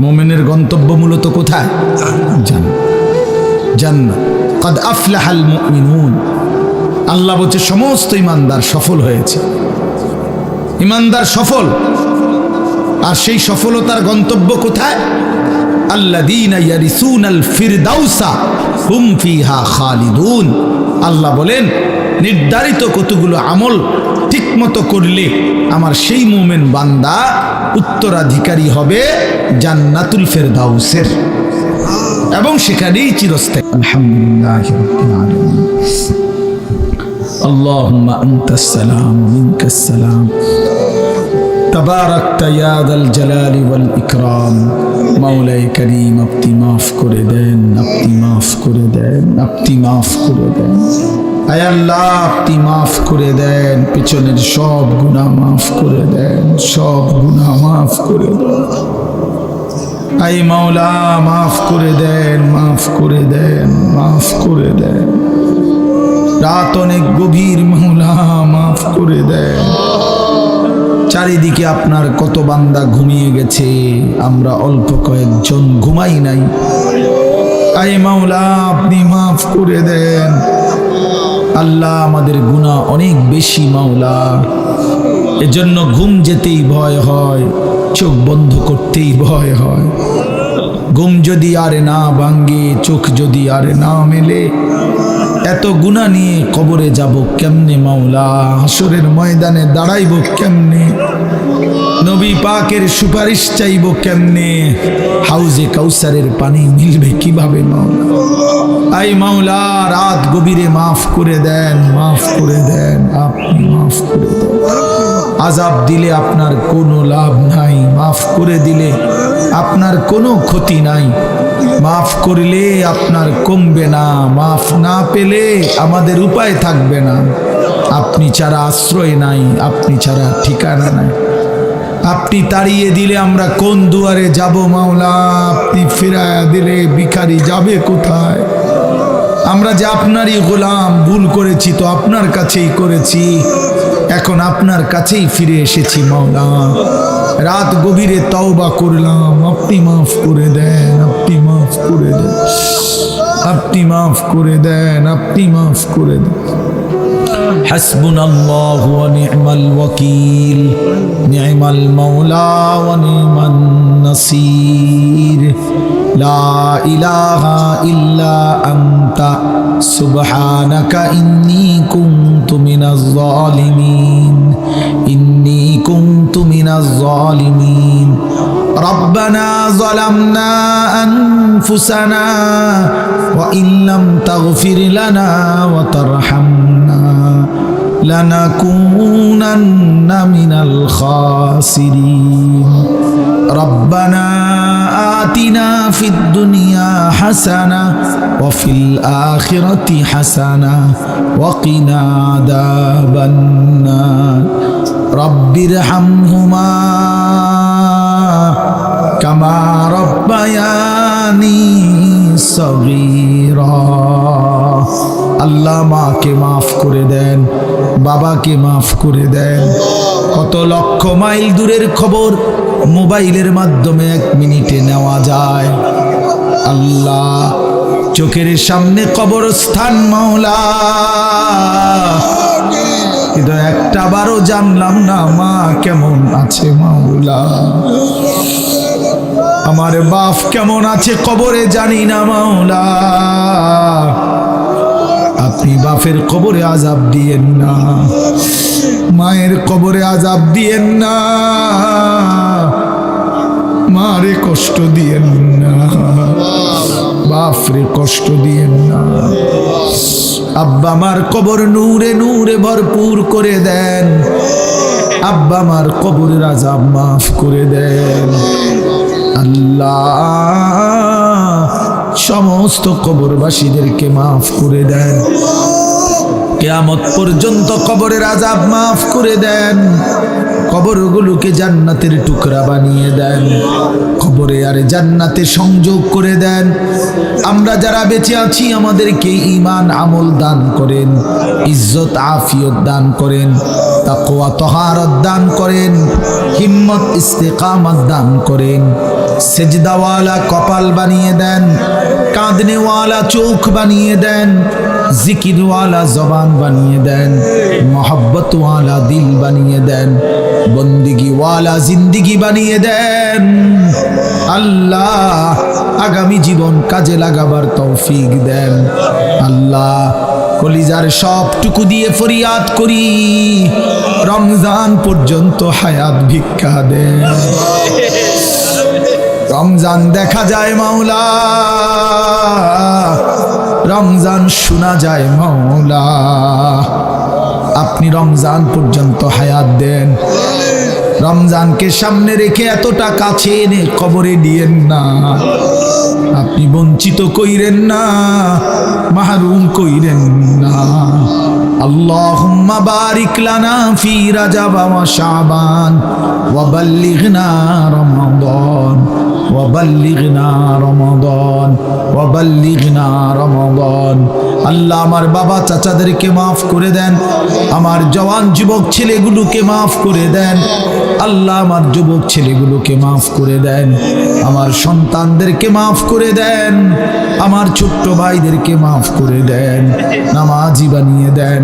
মুমিনের গন্তব্য মূলত কোথায়? জান্নাত, জান্নাত। কদ আফলাহাল মুমিনুন, আল্লাহ বলছে সমস্ত ঈমানদার সফল হয়েছে, ঈমানদার সফল। আর সেই সফলতার গন্তব্য কোথায়? আল্লাযীনা ইয়ারিসুনাল ফিরদাউসা হুম ফিহা খালিদুন। আল্লাহ বলেন নির্ধারিত কতগুলো আমল ঠিকমতো করলে আমার সেই মুমিন বান্দা উত্তরাধিকারী হবে জান্নাতুল ফিরদাউসের, এবং সেখানেই চিরস্থায়ী। আলহামদুলিল্লাহি রাব্বিল আলামিন। আল্লাহুম্মা আনতাস সালাম ওয়া মিনকাস সালাম, তাবারাকতা ইয়া যাল জালালি ওয়াল ইকরাম। মাওলাই করিম আপনি মাফ করে দেন, আপনি মাফ করে দেন, আপনি মাফ করে দেন। আয় আল্লাহ আপনি মাফ করে দেন, পিছনের সব গুনাহ মাফ করে দেন, সব গুনাহ মাফ করে দেন। আয় মাওলা মাফ করে দেন, মাফ করে দেন, মাফ করে দেন। রাত অনেক গভীর, মাওলা মাফ করে দেন। চারিদিকে আপনার কত বান্দা ঘুমিয়ে গেছে, আমরা অল্প কয়েকজন ঘুমাই নাই। আয় মাওলা আপনি মাফ করে দেন। আল্লাহ আমাদের গুনাহ অনেক বেশি মাওলা, এজন্য ঘুম যেতেই ভয় হয়, চোখ বন্ধ করতেই ভয় হয়। ঘুম যদি আরে না ভাঙ্গে, চোখ যদি আরে না মেলে, এত গুনাহ নিয়ে কবরে যাব কেমনে মাওলা? হাসরের ময়দানে দাঁড়াইব কেমনে? নবী পাকের সুপারিশ চাইব কেমনে? হাউজে কাউসারের পানি মিলবে কিভাবে মাওলা? আই মাওলা, রাত গভীরে মাফ করে দেন, মাফ করে দেন, আপনি মাফ করে দেন। আযাব দিলে আপনার কোনো লাভ নাই, মাফ করে দিলে আপনার কোনো ক্ষতি নাই। মাফ করলে আপনার কমবে না, মাফ না পেলে আমাদের উপায় থাকবে না। আপনি ছাড়া আশ্রয় নাই, আপনি ছাড়া ঠিকানা নাই। আপনি তাড়িয়ে দিলে আমরা কোন দুয়ারে যাব মাওলা? আপনি ফিরায়া দিলে ভিখারি যাবে কোথায়? আমরা যে আপনারই গোলাম, ভুল করেছি তো আপনার কাছেই করেছি, এখন আপনার কাছেই ফিরে এসেছি মাওলা। রাত গভীরে তওবা করলাম, আপনি মাফ করে দেন, আপনি মাফ করে দেন, আপনি মাফ করে দেন, আপনি মাফ করে দেন। হাসবুনাল্লাহু ওয়া নি'মাল ওয়াকিল, নি'মাল মাওলা ওয়া নি'মান নাসির। লা ইলাহা ইল্লা আনতা সুবহানাকা ইন্নী কুনতু মিনাজ জালিমিন, ইন্নী কুনতু মিনাজ জালিমিন। রব্বানা যালামনা আনফুসানা ওয়া ইল্লাম তাগফির লানা ওয়া তারহামনা লানাকুনান্না মিনাল খাসিরিন। রব্বানা আতিনা ফিদ দুনিয়া হাসানা ওয়া ফিল আখিরাতি হাসানা ওয়া কিনা আযাবান নার। রব্বিরহামহুমা কামা রব্বায়ানি সগীরা। আল্লাহ মাকে মাফ করে দেন, বাবাকে মাফ করে দেন। কত লক্ষ মাইল দূরের খবর মোবাইলের মাধ্যমে 1 মিনিটে নেওয়া যায়। আল্লাহ, চোখের সামনে কবরস্থান মাওলা, কিন্তু একটা বারও জানলাম না মা কেমন আছে মাওলা। আমার বাপ কেমন আছে কবরে জানি না মাওলা। আপনি বাপের কবরে আযাব দিয়েন না, মায়ের কবরে আযাব দিয়েন না, মারে কষ্ট দিয়েন না, বাপরে কষ্ট দিয়েন না। আব্বা আমার কবর নূরে নূরে ভরপুর করে দেন, আব্বা আমার কবরের আযাব মাফ করে দেন। আল্লাহ, সমস্ত কবরবাসীদেরকে মাফ করে দেন। কিয়ামত পর্যন্ত কবরের আযাব মাফ করে দেন। কবরগুলোকে জান্নাতের টুকরা বানিয়ে দেন, কবরে আর জান্নাতে সংযোগ করে দেন। আমরা যারা বেঁচে আছি আমাদেরকে ঈমান আমল দান করেন, ইজ্জত আফিয়ত দান করেন, তাকওয়া তাহারত দান করেন, হিম্মত ইস্তেকামত দান করেন। সেজদাওয়ালা কপাল বানিয়ে দেন, কাঁদনেওয়ালা চোখ বানিয়ে দেন, জিকিরওয়ালা জবান বানিয়ে দেন, মোহব্বতওয়ালা দিল বানিয়ে দেন, বন্দিগিওয়ালা জিন্দিগি বানিয়ে দেন। আল্লাহ, আগামী জীবন কাজে লাগাবার তৌফিক দেন। আল্লাহ, কলিজার সবটুকু দিয়ে ফরিয়াদ করি, রমজান পর্যন্ত হায়াত ভিক্ষা দেন। রমজান দেখা যায় মাওলা, রমজান শোনা যায় মাওলা। আপনি রমজান পর্যন্ত হায়াত দেন। রমজানকে সামনে রেখে এতটা কাছে এনে কবরে দিয়েন না। আপনি বঞ্চিত কইরেন না, মাহরুম কইরেন না। আল্লাহুম্মা বারিক লানা ফি রাজাব ওয়া শাবান ওয়া বাল্লিগনা রমাদান ওয়া বাল্লিগনা রমাদান ওয়া বাল্লিগনা রমাদান। আল্লাহ, আমার বাবা চাচাদেরকে মাফ করে দেন, আমার জওয়ান যুবক ছেলেগুলোকে মাফ করে দেন। আল্লাহ, আমার যুবক ছেলেগুলোকে মাফ করে দেন, আমার সন্তানদেরকে মাফ করে দেন, আমার ছোট্ট ভাইদেরকে মাফ করে দেন। নামাজি বানিয়ে দেন,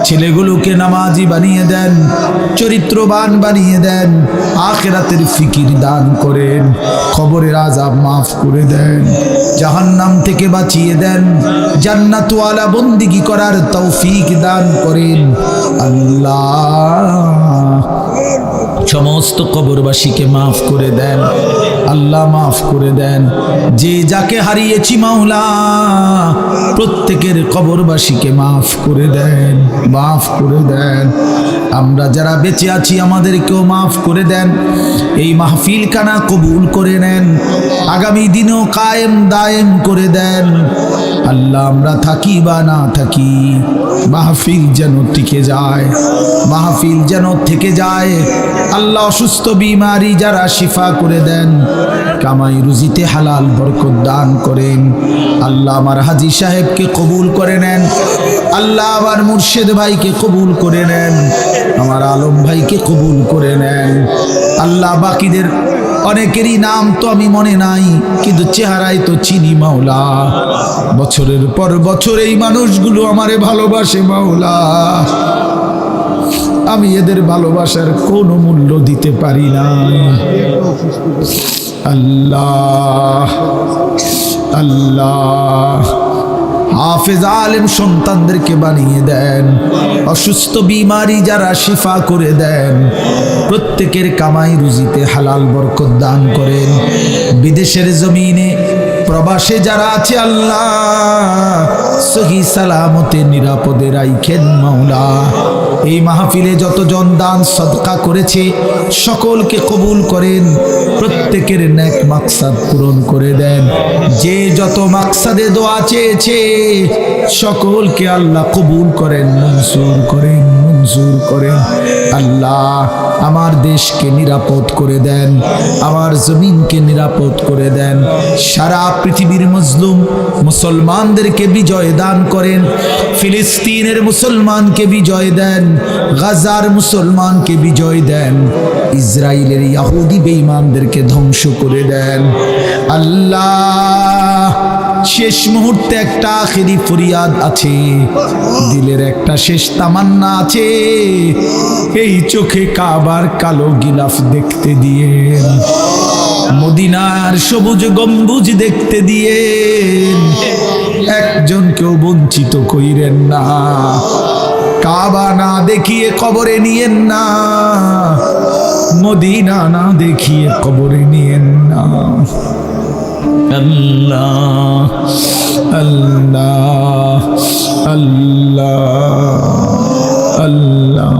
ছেলেগুলোকে নামাজি বানিয়ে দেন, চরিত্রবান বানিয়ে দেন, আখিরাতের ফিকির দান করেন, কবরের আযাব মাফ করে দেন, জাহান্নাম থেকে বাঁচিয়ে দেন, জান্নাতওয়ালা বন্দিগি করার তৌফিক দান করেন। আল্লাহ, সমস্ত কবরবাসীকে মাফ করে দেন আল্লাহ, মাফ করে দেন। যে যাকে হারিয়েছি মাওলা, প্রত্যেকের কবরবাসীকে মাফ করে দেন, মাফ করে দেন। আমরা যারা বেঁচে আছি আমাদেরকেও মাফ করে দেন। এই মাহফিল খানা কবুল করে নেন, আগামী দিনেও কায়েম দায়েম করে দেন আল্লাহ। আমরা থাকি বা না থাকি, মাহফিল যেন টিকে যায়, মাহফিল যেন থেকে যায় আল্লাহ। অসুস্থ বিমারি যারা শিফা করে দেন, কামাই রুজিতে হালাল বরকত দান করেন আল্লাহ। আমার হাজী সাহেবকে কবুল করে নেন আল্লাহ, আমার মুর্শেদ ভাইকে কবুল করে নেন, আমার আলম ভাইকে কবুল করে নেন আল্লাহ। বাকিদের অনেকেরই নাম তো আমি মনে নাই, কিন্তু চেহারায় তো চিনি মাওলা। বছরের পর বছর এই মানুষগুলো আমারে ভালোবাসে মাওলা, আমি এদের ভালোবাসার কোনো মূল্য দিতে পারি না আল্লাহ। আল্লাহ হাফেজ আলেম সন্তানদেরকে বানিয়ে দেন, অসুস্থ বিমারি যারা শিফা করে দেন, প্রত্যেকের কামাই রুজিতে হালাল বরকত দান করেন। বিদেশের জমিনে প্রবাসে যারা আছে আল্লাহ, সহি সালামতে নিরাপদে রাইখেন মাওলা। এই মাহফিলে যতজন দান সদকা করেছে সকলকে কবুল করেন, প্রত্যেকের নেক মাকসাদ পূরণ করে দেন। যে যত মাকসাদে দোয়া চেয়েছে সকলকে আল্লাহ কবুল করেন, মনসুর করেন, মনসুর করেন আল্লাহ। আমার দেশকে নিরাপদ করে দেন, আমার জমিনকে নিরাপদ করে দেন। সারা পৃথিবীর মজলুম মুসলমানদেরকে বিজয় দান করেন। ফিলিস্তিনের মুসলমানকে বিজয় দেন, গাজার মুসলমানকে বিজয় দেন, ইসরায়েলের ইহুদি বেঈমানদেরকে ধ্বংস করে দেন আল্লাহ। শেষ মুহূর্তে একটা আখেরি ফরিয়াদ আছে, দিলের একটা শেষ তামান্না আছে, এই চোখে কাবার কালো গিলাফ দেখতে দিয়ে, মদিনার সবুজ গম্বুজ দেখতে দিয়ে, একজনকেও বঞ্চিত কইরেন না। কাবা না দেখিয়ে কবরে নিয়েন না, মদিনা না দেখিয়ে কবরে নিয়েন না আল্লাহ। আল্লাহ আল্লাহ আল্লাহ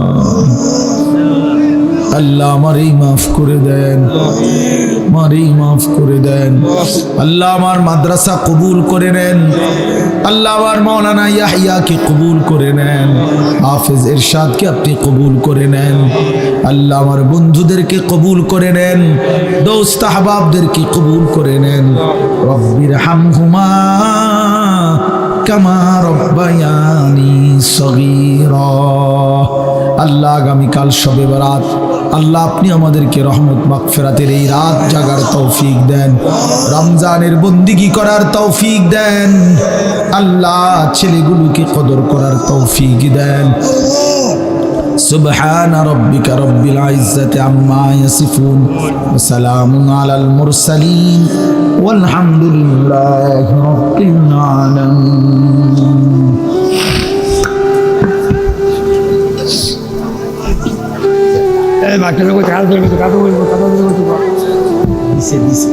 আল্লাহ আমারই মাফ করে দেন, আমারই মাফ করে দেন আল্লাহ। আমার মাদ্রাসা কবুল করে নেন আল্লাহ, আমার মাওলানা ইয়াহিয়াকে কবুল করে নেন, হাফেজ ইরশাদকে আপনি কবুল করে নেন আল্লাহ। আমার বন্ধুদেরকে কবুল করে নেন, দোস্ত আহবাবদেরকে কবুল করে নেন। রব্বির হামহুমা কামা রব্বায়ানি সগীরা। আল্লাহ আগামীকাল শবে বরাত আল্লাহ, আপনি আমাদেরকে রহমত মাগফিরাতের এই রাত জাগার তৌফিক দেন, রমজানের বন্দিগি করার তৌফিক দেন আল্লাহ, ছেলেগুলোকে কদর করার তৌফিক দেন। سبحان ربك رب العزة عما يصفون وسلام على المرسلين والحمد لله رب العالمين. dice dice